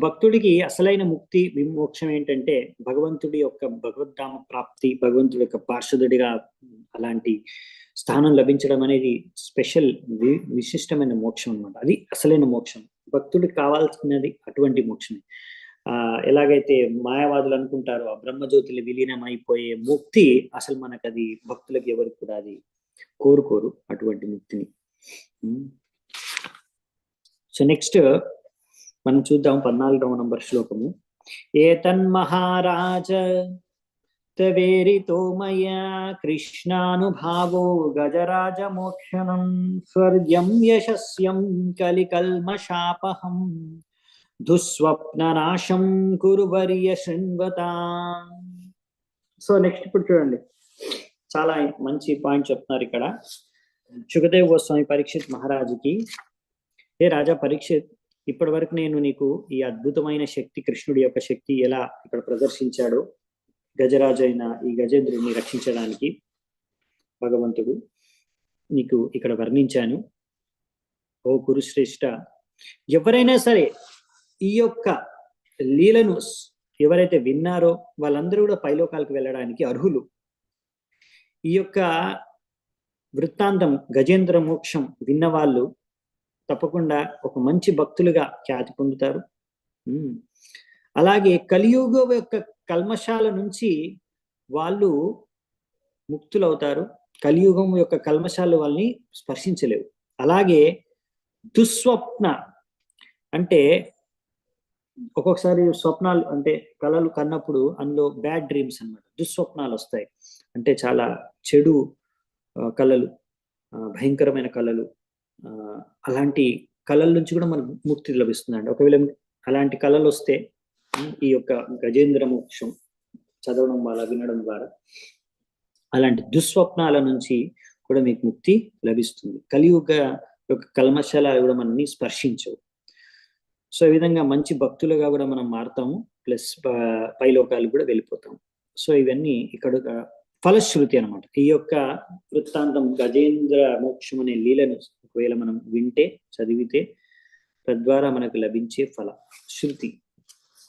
Speaker 2: భక్తుడికి అసలైన ముక్తి విమోక్షం ఏంటంటే భగవంతుడి యొక్క భగవద్ధామ ప్రాప్తి, భగవంతుడి యొక్క పార్షదుడిగా అలాంటి స్థానం లభించడం అనేది స్పెషల్ విశిష్టమైన మోక్షం అన్నమాట. అది అసలైన మోక్షం, భక్తుడికి కావాల్సినది అటువంటి మోక్షమే. ఎలాగైతే మాయావాదులు అనుకుంటారో ఆ బ్రహ్మజ్యోతిలో విలీనం అయిపోయే ముక్తి అసలు మనకు అది భక్తులకు ఎవరికి కూడా అది కోరుకోరు అటువంటి ముక్తిని. నెక్స్ట్ మనం చూద్దాం 14వ నంబర్ శ్లోకము. ఏతన్మహారాజ తవేరితో మయా కృష్ణానుభావో గజరాజ మోక్షణం స్వర్గ్యం యశస్యం కలికల్మషాపహం దుస్వప్ననాశం కురువర్య శృణ్వతా. నెక్స్ట్ ఇప్పుడు చూడండి, చాలా మంచి పాయింట్ చెప్తున్నారు ఇక్కడ. సుఖదేవ్ గోస్వామి పరీక్షిత్ మహారాజుకి, ఏ రాజా పరీక్షిత్, ఇప్పటి వరకు నేను నీకు ఈ అద్భుతమైన శక్తి, కృష్ణుడి యొక్క శక్తి ఎలా ఇక్కడ ప్రదర్శించాడో, గజరాజు అయిన ఈ గజేంద్రుడిని రక్షించడానికి భగవంతుడు నీకు ఇక్కడ వర్ణించాను. ఓ కురుశ్రేష్ఠ, ఎవరైనా సరే ఈ యొక్క లీలను ఎవరైతే విన్నారో వాళ్ళందరూ కూడా పైలోకాలకు వెళ్ళడానికి అర్హులు. ఈ యొక్క వృత్తాంతం గజేంద్ర మోక్షం విన్నవాళ్ళు తప్పకుండా ఒక మంచి భక్తులుగా ఖ్యాతి పొందుతారు. అలాగే కలియుగ యొక్క కల్మషాల నుంచి వాళ్ళు ముక్తులవుతారు. కలియుగం యొక్క కల్మషాలు వాళ్ళని స్పర్శించలేవు. అలాగే దుస్వప్న అంటే ఒక్కొక్కసారి స్వప్నాలు అంటే కళలు కన్నప్పుడు అందులో బ్యాడ్ డ్రీమ్స్ అన్నమాట, దుస్వప్నాలు వస్తాయి. అంటే చాలా చెడు కళలు, భయంకరమైన కళలు, అలాంటి కళల నుంచి కూడా మనకు ముక్తి లభిస్తుందండి. ఒకవేళ అలాంటి కళలు వస్తే ఈ యొక్క గజేంద్ర మోక్షం చదవడం వల్ల, వినడం ద్వారా అలాంటి దుస్వప్నాల నుంచి కూడా మీకు ముక్తి లభిస్తుంది. కలియుగ యొక్క కల్మషాలు కూడా మనల్ని స్పర్శించవు. ఈ విధంగా మంచి భక్తులుగా కూడా మనం మారుతాము, ప్లస్ పైలోకాలు కూడా వెళ్ళిపోతాము. ఇవన్నీ ఇక్కడ ఫలశ్రుతి అనమాట. ఈ యొక్క వృత్తాంతం గజేంద్ర మోక్షం అనే లీలను ఒకవేళ మనం వింటే, చదివితే తద్వారా మనకు లభించే ఫల శృతి.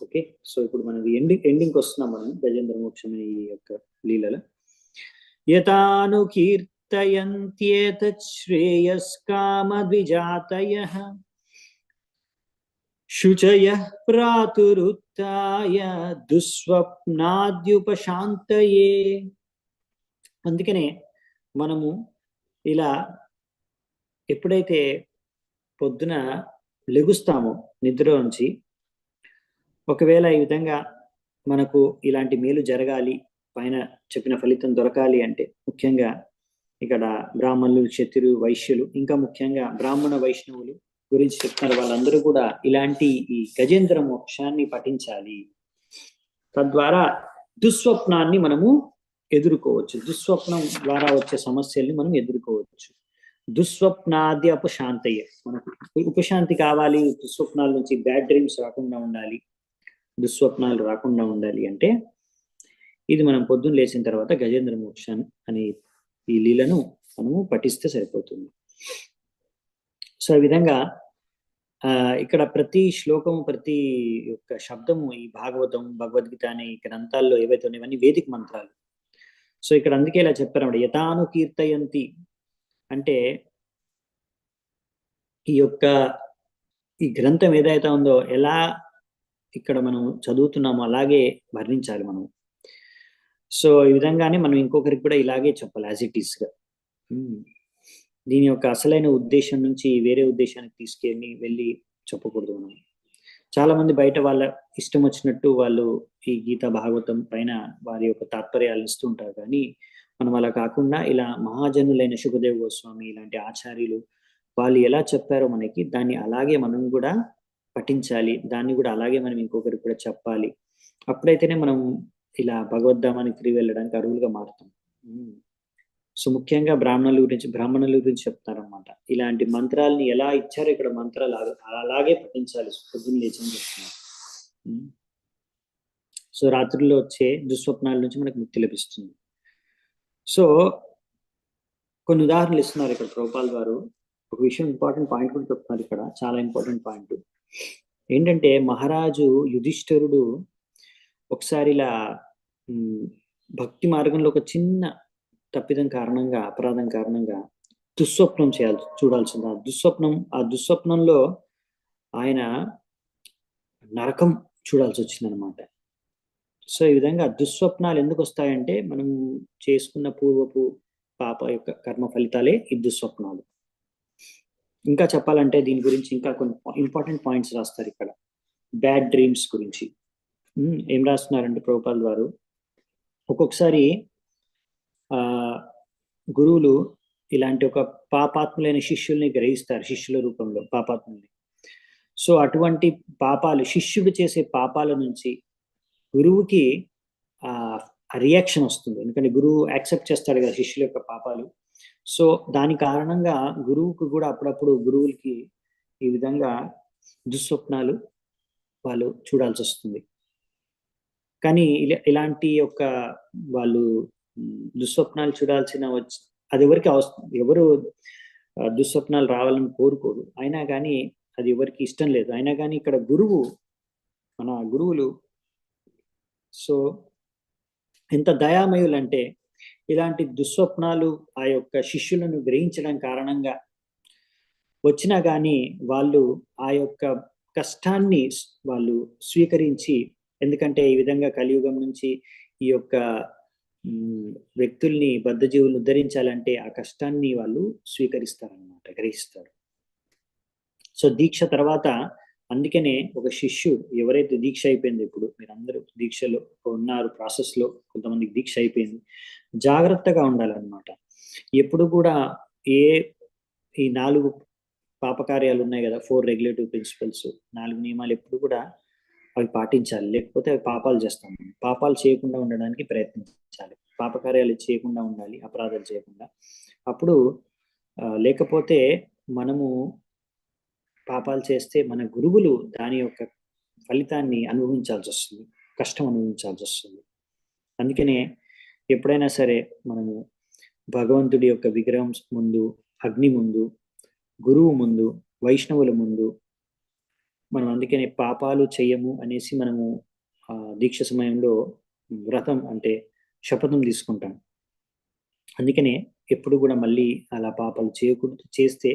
Speaker 2: ఓకే, ఇప్పుడు మనం ఎండింగ్కి వస్తున్నాం మనం గజేంద్ర మోక్షం అనే ఈ యొక్క లీలలో. యతాను కీర్తయంత్యేతత్ శ్రేయస్కామ ద్విజాతయః శుచయః ప్రాతురుత్థాయ దుస్వప్నాద్యుపశాంతయే. అందుకనే మనము ఇలా ఎప్పుడైతే పొద్దున లెగుస్తామో నిద్ర నుంచి, ఒకవేళ ఈ విధంగా మనకు ఇలాంటి మేలు జరగాలి, పైన చెప్పిన ఫలితం దొరకాలి అంటే ముఖ్యంగా ఇక్కడ బ్రాహ్మణులు, క్షత్రులు, వైశ్యులు, ఇంకా ముఖ్యంగా బ్రాహ్మణ వైష్ణవులు గురించి చెప్తున్నారు. వాళ్ళందరూ కూడా ఇలాంటి ఈ గజేంద్ర మోక్షాన్ని పఠించాలి. తద్వారా దుస్వప్నాన్ని మనము ఎదుర్కోవచ్చు. దుస్వప్నం ద్వారా వచ్చే సమస్యల్ని మనం ఎదుర్కోవచ్చు. దుస్వప్నాది ఉపశాంతయ్య, మనకు ఉపశాంతి కావాలి, దుస్వప్నాల నుంచి బ్యాడ్ డ్రీమ్స్ రాకుండా ఉండాలి, దుస్వప్నాలు రాకుండా ఉండాలి అంటే ఇది మనం పొద్దున్న లేచిన తర్వాత గజేంద్ర మోక్షం అనే ఈ లీలను మనము పఠిస్తే సరిపోతుంది. సో ఈ విధంగా ఇక్కడ ప్రతి శ్లోకము, ప్రతి యొక్క శబ్దము ఈ భాగవతం, భగవద్గీత అనే గ్రంథాల్లో ఏవైతే ఉన్నాయో ఇవన్నీ వేదిక మంత్రాలు. సో ఇక్కడ అందుకే ఇలా చెప్పారన్నమాట, యథాను కీర్తయంతి అంటే ఈ గ్రంథం ఏదైతే ఉందో ఎలా ఇక్కడ మనం చదువుతున్నామో అలాగే వర్ణించాలి మనం. సో ఈ విధంగానే మనం ఇంకొకరికి కూడా ఇలాగే చెప్పాలి, యాజ్ ఇట్ ఈస్గా. దీని యొక్క అసలైన ఉద్దేశం నుంచి వేరే ఉద్దేశానికి వెళ్ళి చెప్పకూడదు మనం. చాలా మంది బయట వాళ్ళ ఇష్టం వచ్చినట్టు వాళ్ళు ఈ గీత భాగవతం పైన వారి యొక్క తాత్పర్యాలు ఇస్తూ ఉంటారు. కానీ మనం అలా కాకుండా ఇలా మహాజనులైన శుకదేవ్ గోస్వామి ఇలాంటి ఆచార్యులు వాళ్ళు ఎలా చెప్పారో మనకి దాన్ని అలాగే మనం కూడా పఠించాలి, దాన్ని కూడా అలాగే మనం ఇంకొకరికి కూడా చెప్పాలి. అప్పుడైతేనే మనం ఇలా భగవద్ధామానికి తిరిగి వెళ్ళడానికి అర్హులుగా మారుతాం. సో ముఖ్యంగా బ్రాహ్మణుల గురించి చెప్తారనమాట. ఇలాంటి మంత్రాలని ఎలా ఇచ్చారో ఇక్కడ మంత్రాలు అలాగే పఠించాలి పొద్దున్న లేచని చెప్తున్నారు. సో రాత్రుల్లో వచ్చే దుస్వప్నాల నుంచి మనకు ముక్తి లభిస్తుంది. సో కొన్ని ఉదాహరణలు ఇస్తున్నారు ఇక్కడ ప్రభుపాల్ గారు. ఒక విషయం, ఇంపార్టెంట్ పాయింట్ కూడా చెప్తున్నారు ఇక్కడ, చాలా ఇంపార్టెంట్ పాయింట్ ఏంటంటే, మహారాజు యుధిష్ఠిరుడు ఒకసారి ఇలా భక్తి మార్గంలో ఒక చిన్న తప్పిదం కారణంగా, అపరాధం కారణంగా దుస్వప్నం చూడాల్సింది. ఆ దుస్వప్నంలో ఆయన నరకం చూడాల్సి వచ్చిందనమాట. సో ఈ విధంగా దుస్వప్నాలు ఎందుకు వస్తాయంటే మనం చేసుకున్న పూర్వపు పాప యొక్క కర్మ ఫలితాలే ఈ దుస్వప్నాలు. ఇంకా చెప్పాలంటే దీని గురించి ఇంకా కొన్ని ఇంపార్టెంట్ పాయింట్స్ రాస్తారు ఇక్కడ, బ్యాడ్ డ్రీమ్స్ గురించి. ఏం రాస్తున్నారంటే ప్రభుపాల్ వారు, ఒక్కొక్కసారి గురువులు ఇలాంటి ఒక పాపాత్ములైన శిష్యుల్ని గ్రహిస్తారు, శిష్యుల రూపంలో పాపాత్ముల్ని. సో అటువంటి పాపాలు, శిష్యుడు చేసే పాపాల నుంచి గురువుకి రియాక్షన్ వస్తుంది. ఎందుకంటే గురువు యాక్సెప్ట్ చేస్తాడు కదా శిష్యుల యొక్క పాపాలు. సో దాని కారణంగా గురువుకు కూడా అప్పుడప్పుడు గురువులకి ఈ విధంగా దుస్వప్నాలు వాళ్ళు చూడాల్సి వస్తుంది. కానీ ఇలాంటి యొక్క వాళ్ళు దుస్వప్నాలు చూడాల్సిన అది ఎవరికి అవసరం, ఎవరు దుస్వప్నాలు రావాలని కోరుకోరు. అయినా కానీ అది ఎవరికి ఇష్టం లేదు. అయినా కానీ ఇక్కడ మన గురువులు సో ఎంత దయామయులు అంటే, ఇలాంటి దుస్వప్నాలు ఆ యొక్క శిష్యులను గ్రహించడం కారణంగా వచ్చినా కానీ వాళ్ళు ఆ యొక్క కష్టాన్ని వాళ్ళు స్వీకరించి, ఎందుకంటే ఈ విధంగా కలియుగం నుంచి ఈ యొక్క వ్యక్తుల్ని, బద్ధజీవులను ఉద్ధరించాలంటే ఆ కష్టాన్ని వాళ్ళు స్వీకరిస్తారన్నమాట, గ్రహిస్తారు. సో దీక్ష తర్వాత, అందుకనే ఒక శిష్యుడు ఎవరైతే దీక్ష అయిపోయింది, ఇప్పుడు మీరందరూ దీక్షలో ఉన్నారు, ప్రాసెస్లో కొంతమందికి దీక్ష అయిపోయింది, జాగ్రత్తగా ఉండాలన్నమాట. ఎప్పుడు కూడా ఈ 4 పాపకార్యాలు ఉన్నాయి కదా, 4 రెగ్యులేటివ్ ప్రిన్సిపల్స్, 4 నియమాలు ఎప్పుడు కూడా అవి పాటించాలి. లేకపోతే అవి పాపాలు చేస్తాం. పాపాలు చేయకుండా ఉండడానికి ప్రయత్నించాలి, పాపకార్యాలు చేయకుండా ఉండాలి, అపరాధాలు చేయకుండా. అప్పుడు లేకపోతే మనము పాపాలు చేస్తే మన గురువులు దాని యొక్క ఫలితాన్ని అనుభవించాల్సి వస్తుంది, కష్టం అనుభవించాల్సి వస్తుంది. అందుకనే ఎప్పుడైనా సరే మనము భగవంతుడి యొక్క విగ్రహం ముందు, అగ్ని ముందు, గురువు ముందు, వైష్ణవుల ముందు మనం అందుకనే పాపాలు చెయ్యము అనేసి మనము దీక్ష సమయంలో వ్రతం అంటే శపథం తీసుకుంటాం. అందుకనే ఎప్పుడు కూడా మళ్ళీ అలా పాపాలు చేయకూడదు. చేస్తే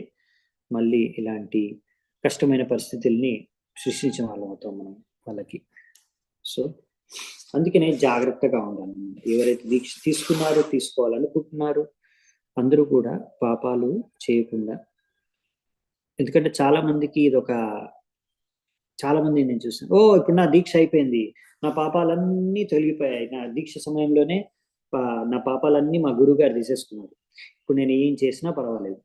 Speaker 2: మళ్ళీ ఇలాంటి కష్టమైన పరిస్థితుల్ని సృష్టించిన వాళ్ళం అవుతాం మనం వాళ్ళకి. సో అందుకనే జాగ్రత్తగా ఉండాలి. ఎవరైతే దీక్ష తీసుకున్నారో, తీసుకోవాలనుకుంటున్నారో అందరూ కూడా పాపాలు చేయకుండా, ఎందుకంటే చాలా మందికి చాలా మంది నేను చూసాను, ఇప్పుడు నా దీక్ష అయిపోయింది, నా పాపాలన్నీ తొలగిపోయాయి, నా దీక్ష సమయంలోనే నా పాపాలన్నీ మా గురువు గారు తీసేసుకున్నారు, ఇప్పుడు నేను ఏం చేసినా పర్వాలేదు,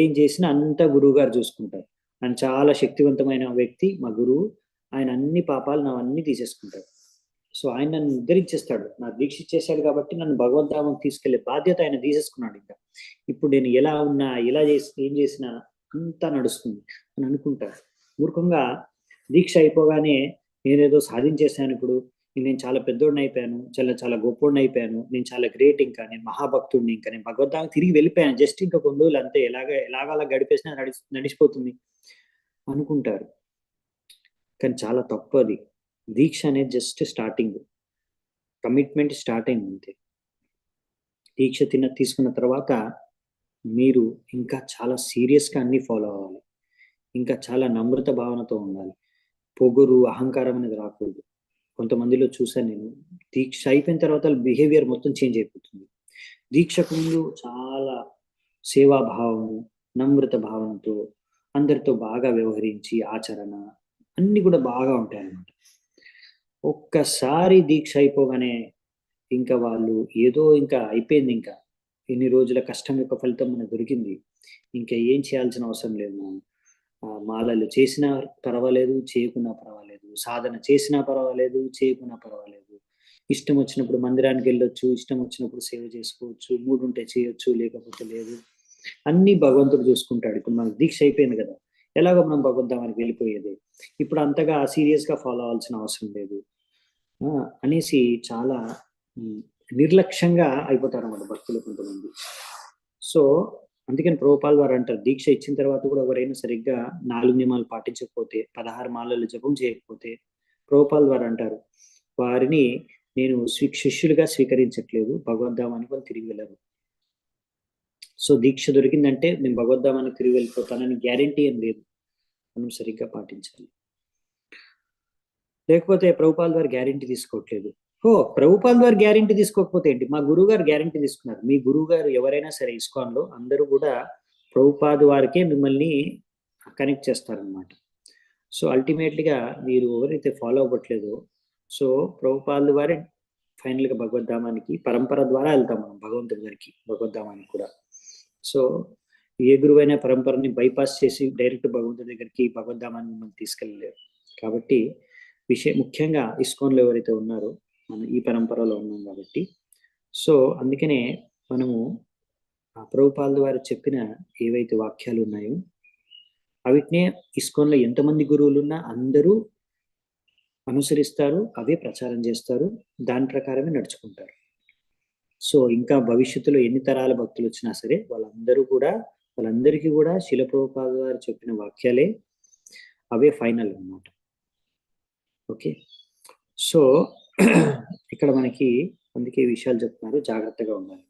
Speaker 2: ఏం చేసినా అంతా గురువు గారు చూసుకుంటారు. ఆయన చాలా శక్తివంతమైన వ్యక్తి మా గురువు, ఆయన అన్ని పాపాలు నావన్నీ తీసేసుకుంటారు. సో ఆయన నన్ను ఉద్ధరించేస్తాడు, నా దీక్ష ఇచ్చేసాడు కాబట్టి నన్ను భగవద్ధామం తీసుకెళ్లే బాధ్యత ఆయన తీసేసుకున్నాడు. ఇంకా ఇప్పుడు నేను ఎలా ఉన్నా, ఎలా ఏం చేసినా అంతా నడుస్తుంది అని అనుకుంటారు. మూర్ఖంగా దీక్ష అయిపోగానే నేనేదో సాధించేశాను, ఇప్పుడు నేను చాలా పెద్దోడిని అయిపోయాను, చాలా చాలా గొప్పోడిని అయిపోయాను, నేను చాలా గ్రేట్, ఇంకా నేను మహాభక్తుడిని, ఇంకా నేను భగవద్ధామం తిరిగి వెళ్ళిపోయాను, జస్ట్ ఇంకా కొన్ని రోజులు అంతే, ఎలాగ గడిపేసినా నడిచిపోతుంది అనుకుంటారు. కానీ చాలా తప్పు అది. దీక్ష అనేది జస్ట్ స్టార్టింగ్, కమిట్మెంట్ స్టార్ట్ అయింది అంతే. దీక్ష తీసుకున్న తర్వాత మీరు ఇంకా చాలా సీరియస్గా అన్ని ఫాలో అవ్వాలి, ఇంకా చాలా నమ్రత భావనతో ఉండాలి, పొగురు అహంకారం అనేది రాకూడదు. కొంతమందిలో చూసాను నేను, దీక్ష అయిపోయిన తర్వాత బిహేవియర్ మొత్తం చేంజ్ అయిపోతుంది. దీక్షకు ముందు చాలా సేవాభావము, నమ్రత భావనతో అందరితో బాగా వ్యవహరించి, ఆచరణ అన్ని కూడా బాగా ఉంటాయి అన్నమాట. ఒక్కసారి దీక్ష అయిపోగానే ఇంకా వాళ్ళు ఏదో ఇంకా అయిపోయింది, ఇంకా ఎన్ని రోజుల కష్టం యొక్క ఫలితం మనకు దొరికింది, ఇంకా ఏం చేయాల్సిన అవసరం లేదు. మనం మాలలు చేసినా పర్వాలేదు, చేయకున్నా పర్వాలేదు, సాధన చేసినా పర్వాలేదు, చేయకున్నా పర్వాలేదు, ఇష్టం వచ్చినప్పుడు మందిరానికి వెళ్ళొచ్చు, ఇష్టం వచ్చినప్పుడు సేవ చేసుకోవచ్చు, మూడు ఉంటే చేయొచ్చు, లేకపోతే లేదు, అన్ని భగవంతుడు చూసుకుంటాడు. ఇప్పుడు మనకు దీక్ష అయిపోయింది కదా, ఎలాగో మనం భగవద్ధామానికి వెళ్ళిపోయేది, ఇప్పుడు అంతగా సీరియస్గా ఫాలో అవ్వాల్సిన అవసరం లేదు అనేసి చాలా నిర్లక్ష్యంగా అయిపోతారు అన్నమాట భక్తులు కొంతమంది. సో అందుకని ప్రభుపాల్ వారు అంటారు, దీక్ష ఇచ్చిన తర్వాత కూడా ఎవరైనా సరిగ్గా 4 నియమాలు పాటించకపోతే, 16 మాలలు జపం చేయకపోతే, ప్రభుపాల్ వారు అంటారు, వారిని నేను శిష్యులుగా స్వీకరించట్లేదు, భగవద్ధామానికి వాళ్ళు తిరిగి వెళ్ళరు. సో దీక్ష దొరికిందంటే నేను భగవద్ధామానికి తిరిగి వెళ్ళిపోతానని గ్యారంటీ ఏం లేదు, మనం సరిగ్గా పాటించాలి. లేకపోతే ప్రభుపాల్ వారు గ్యారంటీ తీసుకోవట్లేదు. ప్రభుపాల్ వారు గ్యారంటీ తీసుకోకపోతే ఏంటి, మా గురువు గారు గ్యారంటీ తీసుకున్నారు. మీ గురువు గారు ఎవరైనా సరే ఇస్కాన్లో అందరూ కూడా ప్రభుపాద్ వారికే మిమ్మల్ని కనెక్ట్ చేస్తారనమాట. సో అల్టిమేట్లీగా మీరు ఎవరైతే ఫాలో అవ్వట్లేదో, సో ప్రభుపాద్ వారే ఫైనల్గా భగవద్ధామానికి పరంపర ద్వారా వెళ్తాం మనం భగవంతుడి దగ్గరికి, భగవద్ధామానికి కూడా. సో ఏ గురువైనా పరంపరని బైపాస్ చేసి డైరెక్ట్ భగవంతుడి దగ్గరికి, భగవద్ధామాన్ని మనం తీసుకెళ్ళలేరు. కాబట్టి ముఖ్యంగా ఇస్కాన్లో ఎవరైతే ఉన్నారో మనం ఈ పరంపరలో ఉన్నాం కాబట్టి, సో అందుకనే మనము ప్రభుపాల్ వారు చెప్పిన ఏవైతే వాక్యాలు ఉన్నాయో అవిటినే ఇస్కాన్లో ఎంతమంది గురువులు ఉన్నా అందరూ అనుసరిస్తారు, అవే ప్రచారం చేస్తారు, దాని ప్రకారమే నడుచుకుంటారు. సో ఇంకా భవిష్యత్తులో ఎన్ని తరాల భక్తులు వచ్చినా సరే వాళ్ళందరికీ కూడా శిల ప్రభుపాల్ వారు చెప్పిన వాక్యాలే అవే ఫైనల్ అన్నమాట. ఓకే, సో ఇక్కడ మనకి అందుకే విషయాలు చెప్తున్నారు, జాగ్రత్తగా ఉండాలి.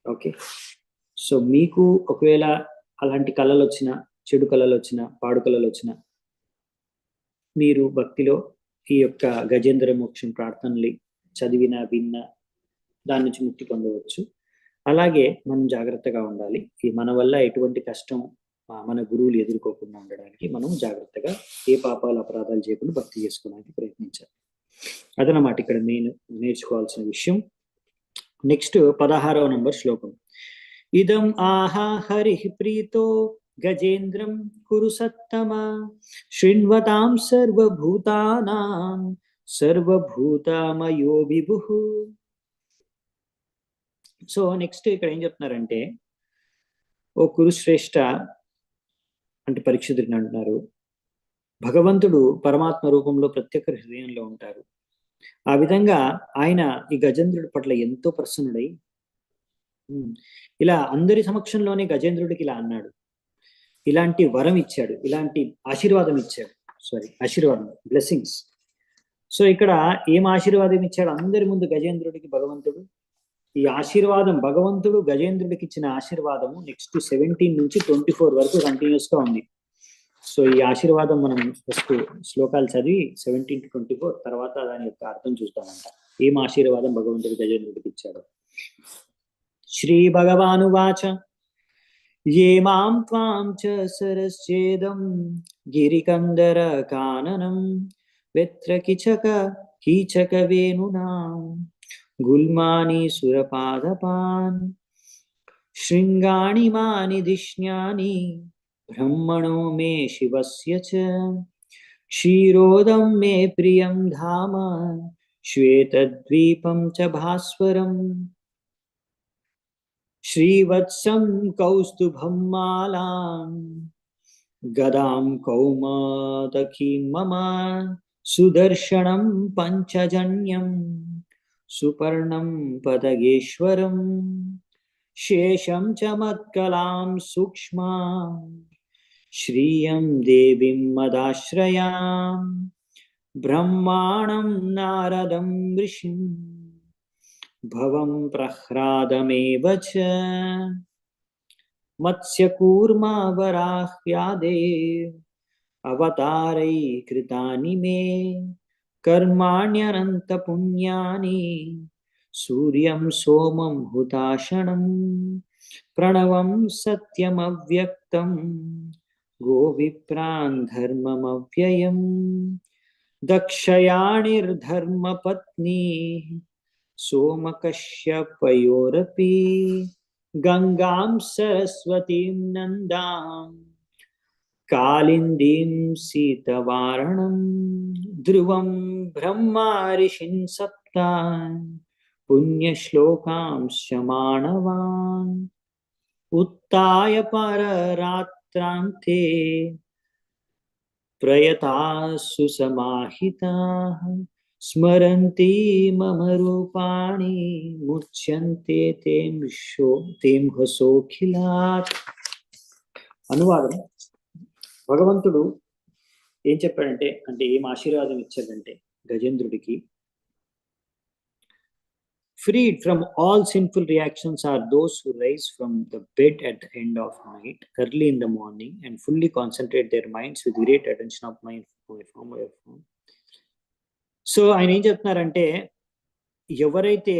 Speaker 2: ఓకే, సో మీకు ఒకవేళ అలాంటి కళలు వచ్చినా, చెడు కళలు వచ్చినా, పాడు కళలు వచ్చినా, మీరు భక్తిలో ఈ యొక్క గజేంద్ర మోక్షం ప్రార్థనలు చదివినా విన్నా దాని నుంచి ముక్తి పొందవచ్చు. అలాగే మనం జాగ్రత్తగా ఉండాలి, మన వల్ల ఎటువంటి కష్టం మన గురువులు ఎదుర్కోకుండా ఉండడానికి మనం జాగ్రత్తగా ఏ పాపాలు అపరాధాలు చేయకుండా భక్తి చేసుకోవడానికి ప్రయత్నించాలి. అదనమాట ఇక్కడ నేను నేర్చుకోవాల్సిన విషయం. నెక్స్ట్ 16వ నంబర్ శ్లోకం. ఇదం ఆహా హరి ప్రీతో గజేంద్రం కురు సత్తమా శృణ్వతాం సర్వభూతానాం సర్వభూతమయో విభుః. సో నెక్స్ట్ ఇక్కడ ఏం చెప్తున్నారంటే, ఓ కురుశ్రేష్ఠ అంటే పరీక్షితుడిని అంటున్నారు, భగవంతుడు పరమాత్మ రూపంలో ప్రత్యేక హృదయంలో ఉంటారు. ఆ విధంగా ఆయన ఈ గజేంద్రుడి పట్ల ఎంతో ప్రసన్నుడై ఇలా అందరి సమక్షంలోనే గజేంద్రుడికి ఇలా అన్నాడు, ఇలాంటి వరం ఇచ్చాడు, ఇలాంటి ఆశీర్వాదం ఇచ్చాడు, ఆశీర్వాదం, బ్లెస్సింగ్స్. సో ఇక్కడ ఏం ఆశీర్వాదం ఇచ్చాడు అందరి ముందు గజేంద్రుడికి భగవంతుడు? ఈ ఆశీర్వాదం భగవంతుడు గజేంద్రుడికి ఇచ్చిన ఆశీర్వాదము నెక్స్ట్ 17 నుంచి 24 వరకు కంటిన్యూస్ గా ఉంది. సో ఈ ఆశీర్వాదం మనం ఫస్ట్ శ్లోకాలు చదివి 17 to 24 తర్వాత దాని యొక్క అర్థం చూస్తామంట. ఏం ఆశీర్వాదం భగవంతుడు గజేంద్రుడికి ఇచ్చాడు. శ్రీ భగవానువాచ ఏ మాం త్వాం చ సరశ్చేదం గిరికందర కాననం వెత్ర కీచక వేణునా గుల్మాని సురపాదపాన్ శృంగాణి మాని దిష్ణ్యాని బ్రహ్మణో మే శివస్య చ క్షీరోదం మే ప్రియం ధామ శ్వేతద్వీపం చ భాస్వరం శ్రీవత్సం కౌస్తుభం మాలాం గదాం కౌమాదకీం మమ సుదర్శనం పంచజన్యం సుపర్ణం పదగేశ్వరం శేషం చ మత్కలాం సూక్ష్మా శ్రియం దేవీం మదాశ్రయాం బ్రహ్మాణం నారదం ఋషిం భవం ప్రహ్లాదమేవ చ మత్స్యకూర్మా వరాహ్యాదే అవతారై కృతాని మే కర్మాణ్యనంత పుణ్యాని సూర్యం సోమం హుతాశనం ప్రణవం సత్యమవ్యక్తం గోవిప్రాన్ ధర్మమవ్యయం దక్షయాణిర్ధర్మపత్ని సోమకశ్యపయోరపి గంగాం సరస్వతీం నందాం కాళిందీం సీతవారణం ధ్రువం బ్రహ్మా ఋషిన్ సప్తాన్ పుణ్యశ్లోకాంశ మానవాన్ ఉత్తాయ పరరాత్రాంతే ప్రయతాసు సమాహితాః స్మరంతి మమ రూపాణి ముచ్యంతే తేంహసోఖిలాత్. అనువాదం. భగవంతుడు ఏం చెప్పాడంటే, అంటే ఏం ఆశీర్వాదం ఇచ్చాడంటే గజేంద్రుడికి, freed from all sinful reactions are those who rise from the bed at the end of night, early in the morning, and fully concentrate their minds with great attention of mind. So ఆయన ఏం చెప్తున్నారంటే, ఎవరైతే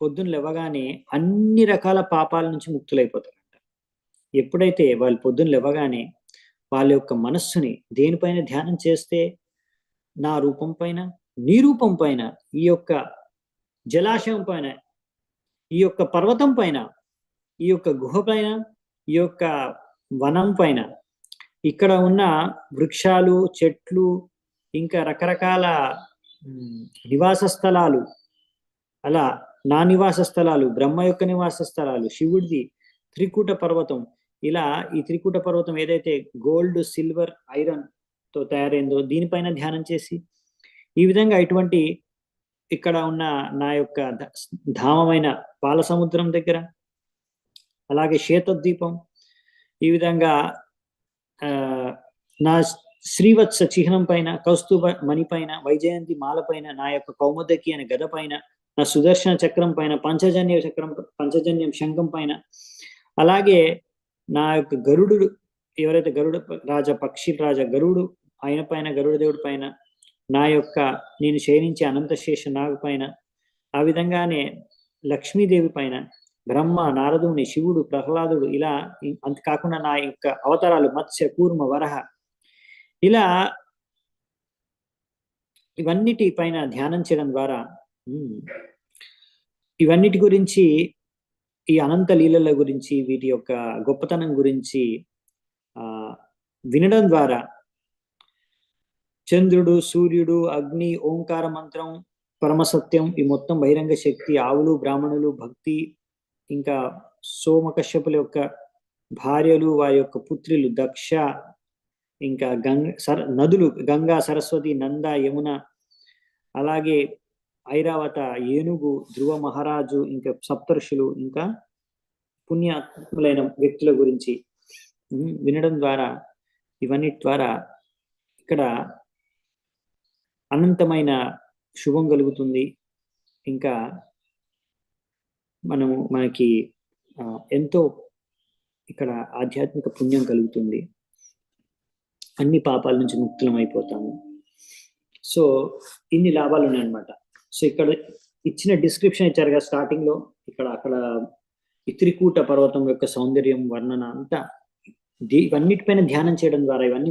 Speaker 2: పొద్దున్న లేవగానే అన్ని రకాల పాపాల నుంచి ముక్తులైపోతారంట. ఎప్పుడైతే వాళ్ళు పొద్దున్న లేవగానే వాళ్ళ యొక్క మనస్సుని దేనిపైన ధ్యానం చేస్తే, నా రూపం పైన, నీ రూపం పైన, ఈ యొక్క జలాశయం పైన, ఈ యొక్క పర్వతం పైన, ఈ యొక్క గుహ పైన, ఈ యొక్క వనం పైన, ఇక్కడ ఉన్న వృక్షాలు, చెట్లు, ఇంకా రకరకాల నివాస స్థలాలు, అలా నా నివాస స్థలాలు, బ్రహ్మ యొక్క నివాస స్థలాలు, శివుడిది త్రికూట పర్వతం, ఇలా ఈ త్రికూట పర్వతం ఏదైతే గోల్డ్, సిల్వర్, ఐరన్ తో తయారైందో దీనిపైన ధ్యానం చేసి, ఈ విధంగా ఇటువంటి ఇక్కడ ఉన్న నా యొక్క ధామమైన పాలసముద్రం దగ్గర, అలాగే శ్వేతద్వీపం, ఈ విధంగా నా శ్రీవత్స చిహ్నం పైన, కౌస్తుభ మణి పైన, వైజయంతి మాల పైన, నా యొక్క కౌముదకి అనే గద పైన, నా సుదర్శన చక్రం పైన, పంచజన్యం శంఖం పైన, అలాగే నా యొక్క గరుడు, ఎవరైతే గరుడ రాజ, పక్షి రాజ గరుడు, ఆయన పైన, గరుడ దేవుడి పైన, నా యొక్క నేను శయనించే అనంతశేష నాగు పైన, ఆ విధంగానే లక్ష్మీదేవి పైన, బ్రహ్మ, నారదుని, శివుడు, ప్రహ్లాదుడు, ఇలా అంతకాకుండా నా యొక్క అవతారాలు మత్స్య, కూర్మ, వరహ, ఇలా ఇవన్నిటి పైన ధ్యానం చేయడం ద్వారా ఇవన్నిటి గురించి, ఈ అనంత లీలల గురించి, వీటి యొక్క గొప్పతనం గురించి వినడం ద్వారా చంద్రుడు, సూర్యుడు, అగ్ని, ఓంకార మంత్రం, పరమసత్యం, ఈ మొత్తం బహిరంగ శక్తి, ఆవులు, బ్రాహ్మణులు, భక్తి, ఇంకా సోమకశ్యపుల యొక్క భార్యలు, వారి యొక్క పుత్రులు, దక్ష, ఇంకా నదులు, గంగా, సరస్వతి, నంద, యమున, అలాగే ఐరావత, ఏనుగు, ధ్రువ మహారాజు, ఇంకా సప్తర్షులు, ఇంకా పుణ్యాత్ములైన వ్యక్తుల గురించి వినడం ద్వారా, ఇవన్నీ ద్వారా ఇక్కడ అనంతమైన శుభం కలుగుతుంది. ఇంకా మనకి ఎంతో ఇక్కడ ఆధ్యాత్మిక పుణ్యం కలుగుతుంది, అన్ని పాపాల నుంచి ముక్తులం అయిపోతాము. సో ఇన్ని లాభాలు ఉన్నాయన్నమాట. సో ఇక్కడ ఇచ్చిన డిస్క్రిప్షన్ ఇచ్చారు కదా స్టార్టింగ్ లో, అక్కడ ఈ త్రికూట పర్వతం యొక్క సౌందర్యం వర్ణన అంతా ఇవన్నిటిపైన ధ్యానం చేయడం ద్వారా, ఇవన్నీ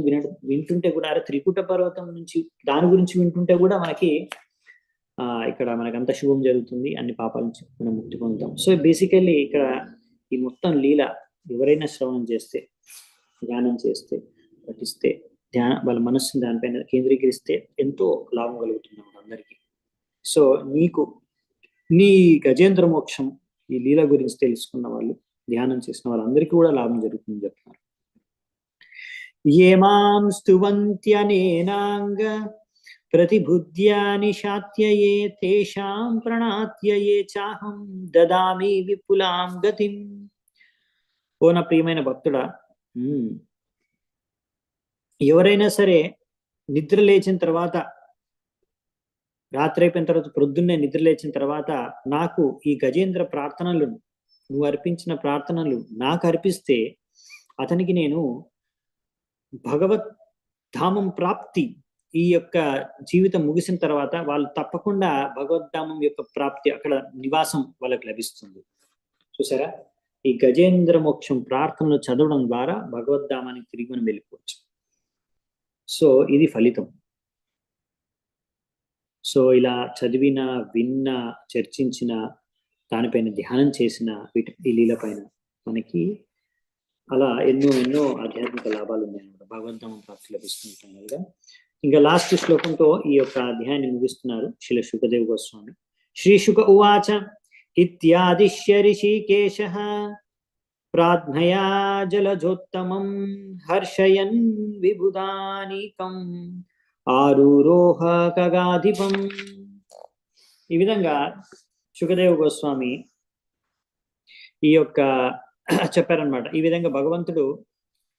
Speaker 2: వింటుంటే కూడా, అరే త్రికూట పర్వతం నుంచి దాని గురించి వింటుంటే కూడా మనకి ఇక్కడ మనకంత శుభం జరుగుతుంది, అన్ని పాపాల నుంచి మనం ముక్తి పొందుతాం. సో బేసికల్లీ ఇక్కడ ఈ మొత్తం లీల ఎవరైనా శ్రవణం చేస్తే, ధ్యానం చేస్తే, పఠిస్తే, వాళ్ళ మనస్సుని దానిపైన కేంద్రీకరిస్తే ఎంతో లాభం కలుగుతుంది అందరికీ. సో నీ గజేంద్ర మోక్షం ఈ లీల గురించి తెలుసుకున్న వాళ్ళు, ధ్యానం చేసిన వాళ్ళందరికీ కూడా లాభం జరుగుతుందని చెప్తున్నారు. ఏమాం స్తువంత్యనేనాంగ ప్రతిబుద్ధ్యాని శాత్యయే తేషాం ప్రణాత్యయే చాహం దదామి విపులాం గతిం. ఓ నా ప్రియమైన భక్తుడా, ఎవరైనా సరే నిద్ర లేచిన తర్వాత, రాత్రి అయిపోయిన తర్వాత, ప్రొద్దున్నే నిద్ర లేచిన తర్వాత నాకు ఈ గజేంద్ర ప్రార్థనలు, నువ్వు అర్పించిన ప్రార్థనలు నాకు అర్పిస్తే అతనికి నేను భగవత్ ధామం ప్రాప్తి, ఈ యొక్క జీవితం ముగిసిన తర్వాత వాళ్ళు తప్పకుండా భగవద్ధామం యొక్క ప్రాప్తి, అక్కడ నివాసం వాళ్ళకి లభిస్తుంది. చూసారా, ఈ గజేంద్ర మోక్షం ప్రార్థనలు చదవడం ద్వారా భగవద్ధామానికి తిరిగి మనం వెళ్ళిపోవచ్చు. సో ఇది ఫలితం. సో ఇలా చదివిన, విన్న, చర్చించిన, దానిపైన ధ్యానం చేసిన ఈ లీల పైన మనకి అలా ఎన్నో ఆధ్యాత్మిక లాభాలు ఉన్నాయన్నమాట. భగవద్ధామం ప్రాప్తి లభిస్తుంది. ఇంకా లాస్ట్ శ్లోకంతో ఈ యొక్క అధ్యాయాన్ని ముగిస్తున్నారు శ్రీల శుకదేవ్ గోస్వామి. శ్రీ శుక ఉవాచ ఇత్యాదిశ్య ఋషికేశః ప్రాజ్ఞయా జలజోత్తమం హర్షయన్ విబుధానీకం ఆరూరోహ ఖగాధిపం. ఈ విధంగా శుకదేవ్ గోస్వామి ఈ యొక్క చెప్పారనమాట. ఈ విధంగా భగవంతుడు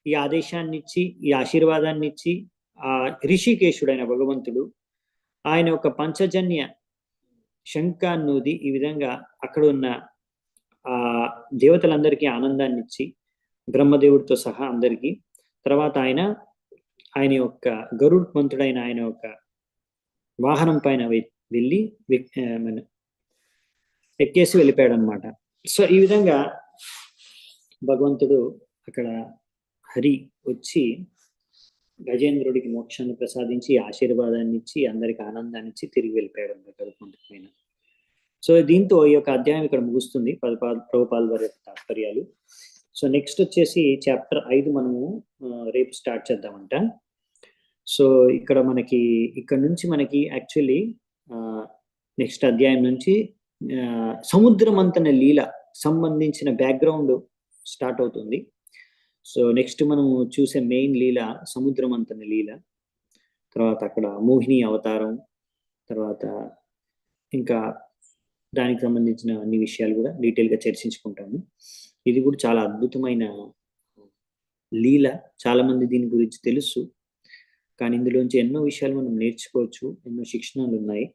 Speaker 2: ఈ ఆదేశాన్ని ఇచ్చి, ఈ ఆశీర్వాదాన్ని ఇచ్చి, ఆ ఋషికేశుడైన భగవంతుడు ఆయన ఒక పంచజన్య శంఖాన్నూది ఈ విధంగా అక్కడ ఉన్న ఆ దేవతలందరికీ ఆనందాన్ని ఇచ్చి, బ్రహ్మదేవుడితో సహా అందరికీ, తర్వాత ఆయన యొక్క గరుత్మంతుడైన ఆయన యొక్క వాహనం పైన వెళ్ళి ఎక్కేసి వెళ్ళిపోయాడు అనమాట. సో ఈ విధంగా భగవంతుడు అక్కడ హరి వచ్చి గజేంద్రుడికి మోక్షాన్ని ప్రసాదించి, ఆశీర్వాదాన్ని ఇచ్చి, అందరికి ఆనందాన్ని ఇచ్చి తిరిగి వెళ్ళిపోయాడు గరుత్మంతుడి. సో దీంతో ఈ యొక్క అధ్యాయం ఇక్కడ ముగుస్తుంది, ప్రభుపాల్ వారి యొక్క తాత్పర్యాలు. సో నెక్స్ట్ వచ్చేసి చాప్టర్ 5 మనము రేపు స్టార్ట్ చేద్దామంట. సో ఇక్కడ నుంచి మనకి యాక్చువల్లీ నెక్స్ట్ అధ్యాయం నుంచి సముద్రమంతన లీల సంబంధించిన బ్యాక్గ్రౌండ్ స్టార్ట్ అవుతుంది. సో నెక్స్ట్ మనము చూసే మెయిన్ లీల సముద్రమంతన లీల, తర్వాత అక్కడ మోహిని అవతారం, తర్వాత ఇంకా దానికి సంబంధించిన అన్ని విషయాలు కూడా డీటెయిల్గా చర్చించుకుంటాము. ఇది కూడా చాలా అద్భుతమైన లీల. చాలా మంది దీని గురించి తెలుసు, కానీ ఇందులోంచి ఎన్నో విషయాలు మనం నేర్చుకోవచ్చు, ఎన్నో శిక్షణలు ఉన్నాయి.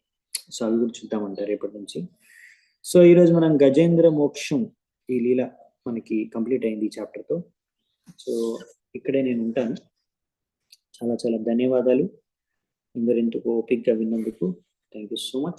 Speaker 2: సో అవి కూడా చూద్దామంట రేపటి నుంచి. సో ఈరోజు మనం గజేంద్ర మోక్షం ఈ లీల మనకి కంప్లీట్ అయింది ఈ చాప్టర్తో. సో ఇక్కడే నేను ఉంటాను. చాలా ధన్యవాదాలు అందరు ఇంతకు ఓపికగా విన్నందుకు. Thank you so much.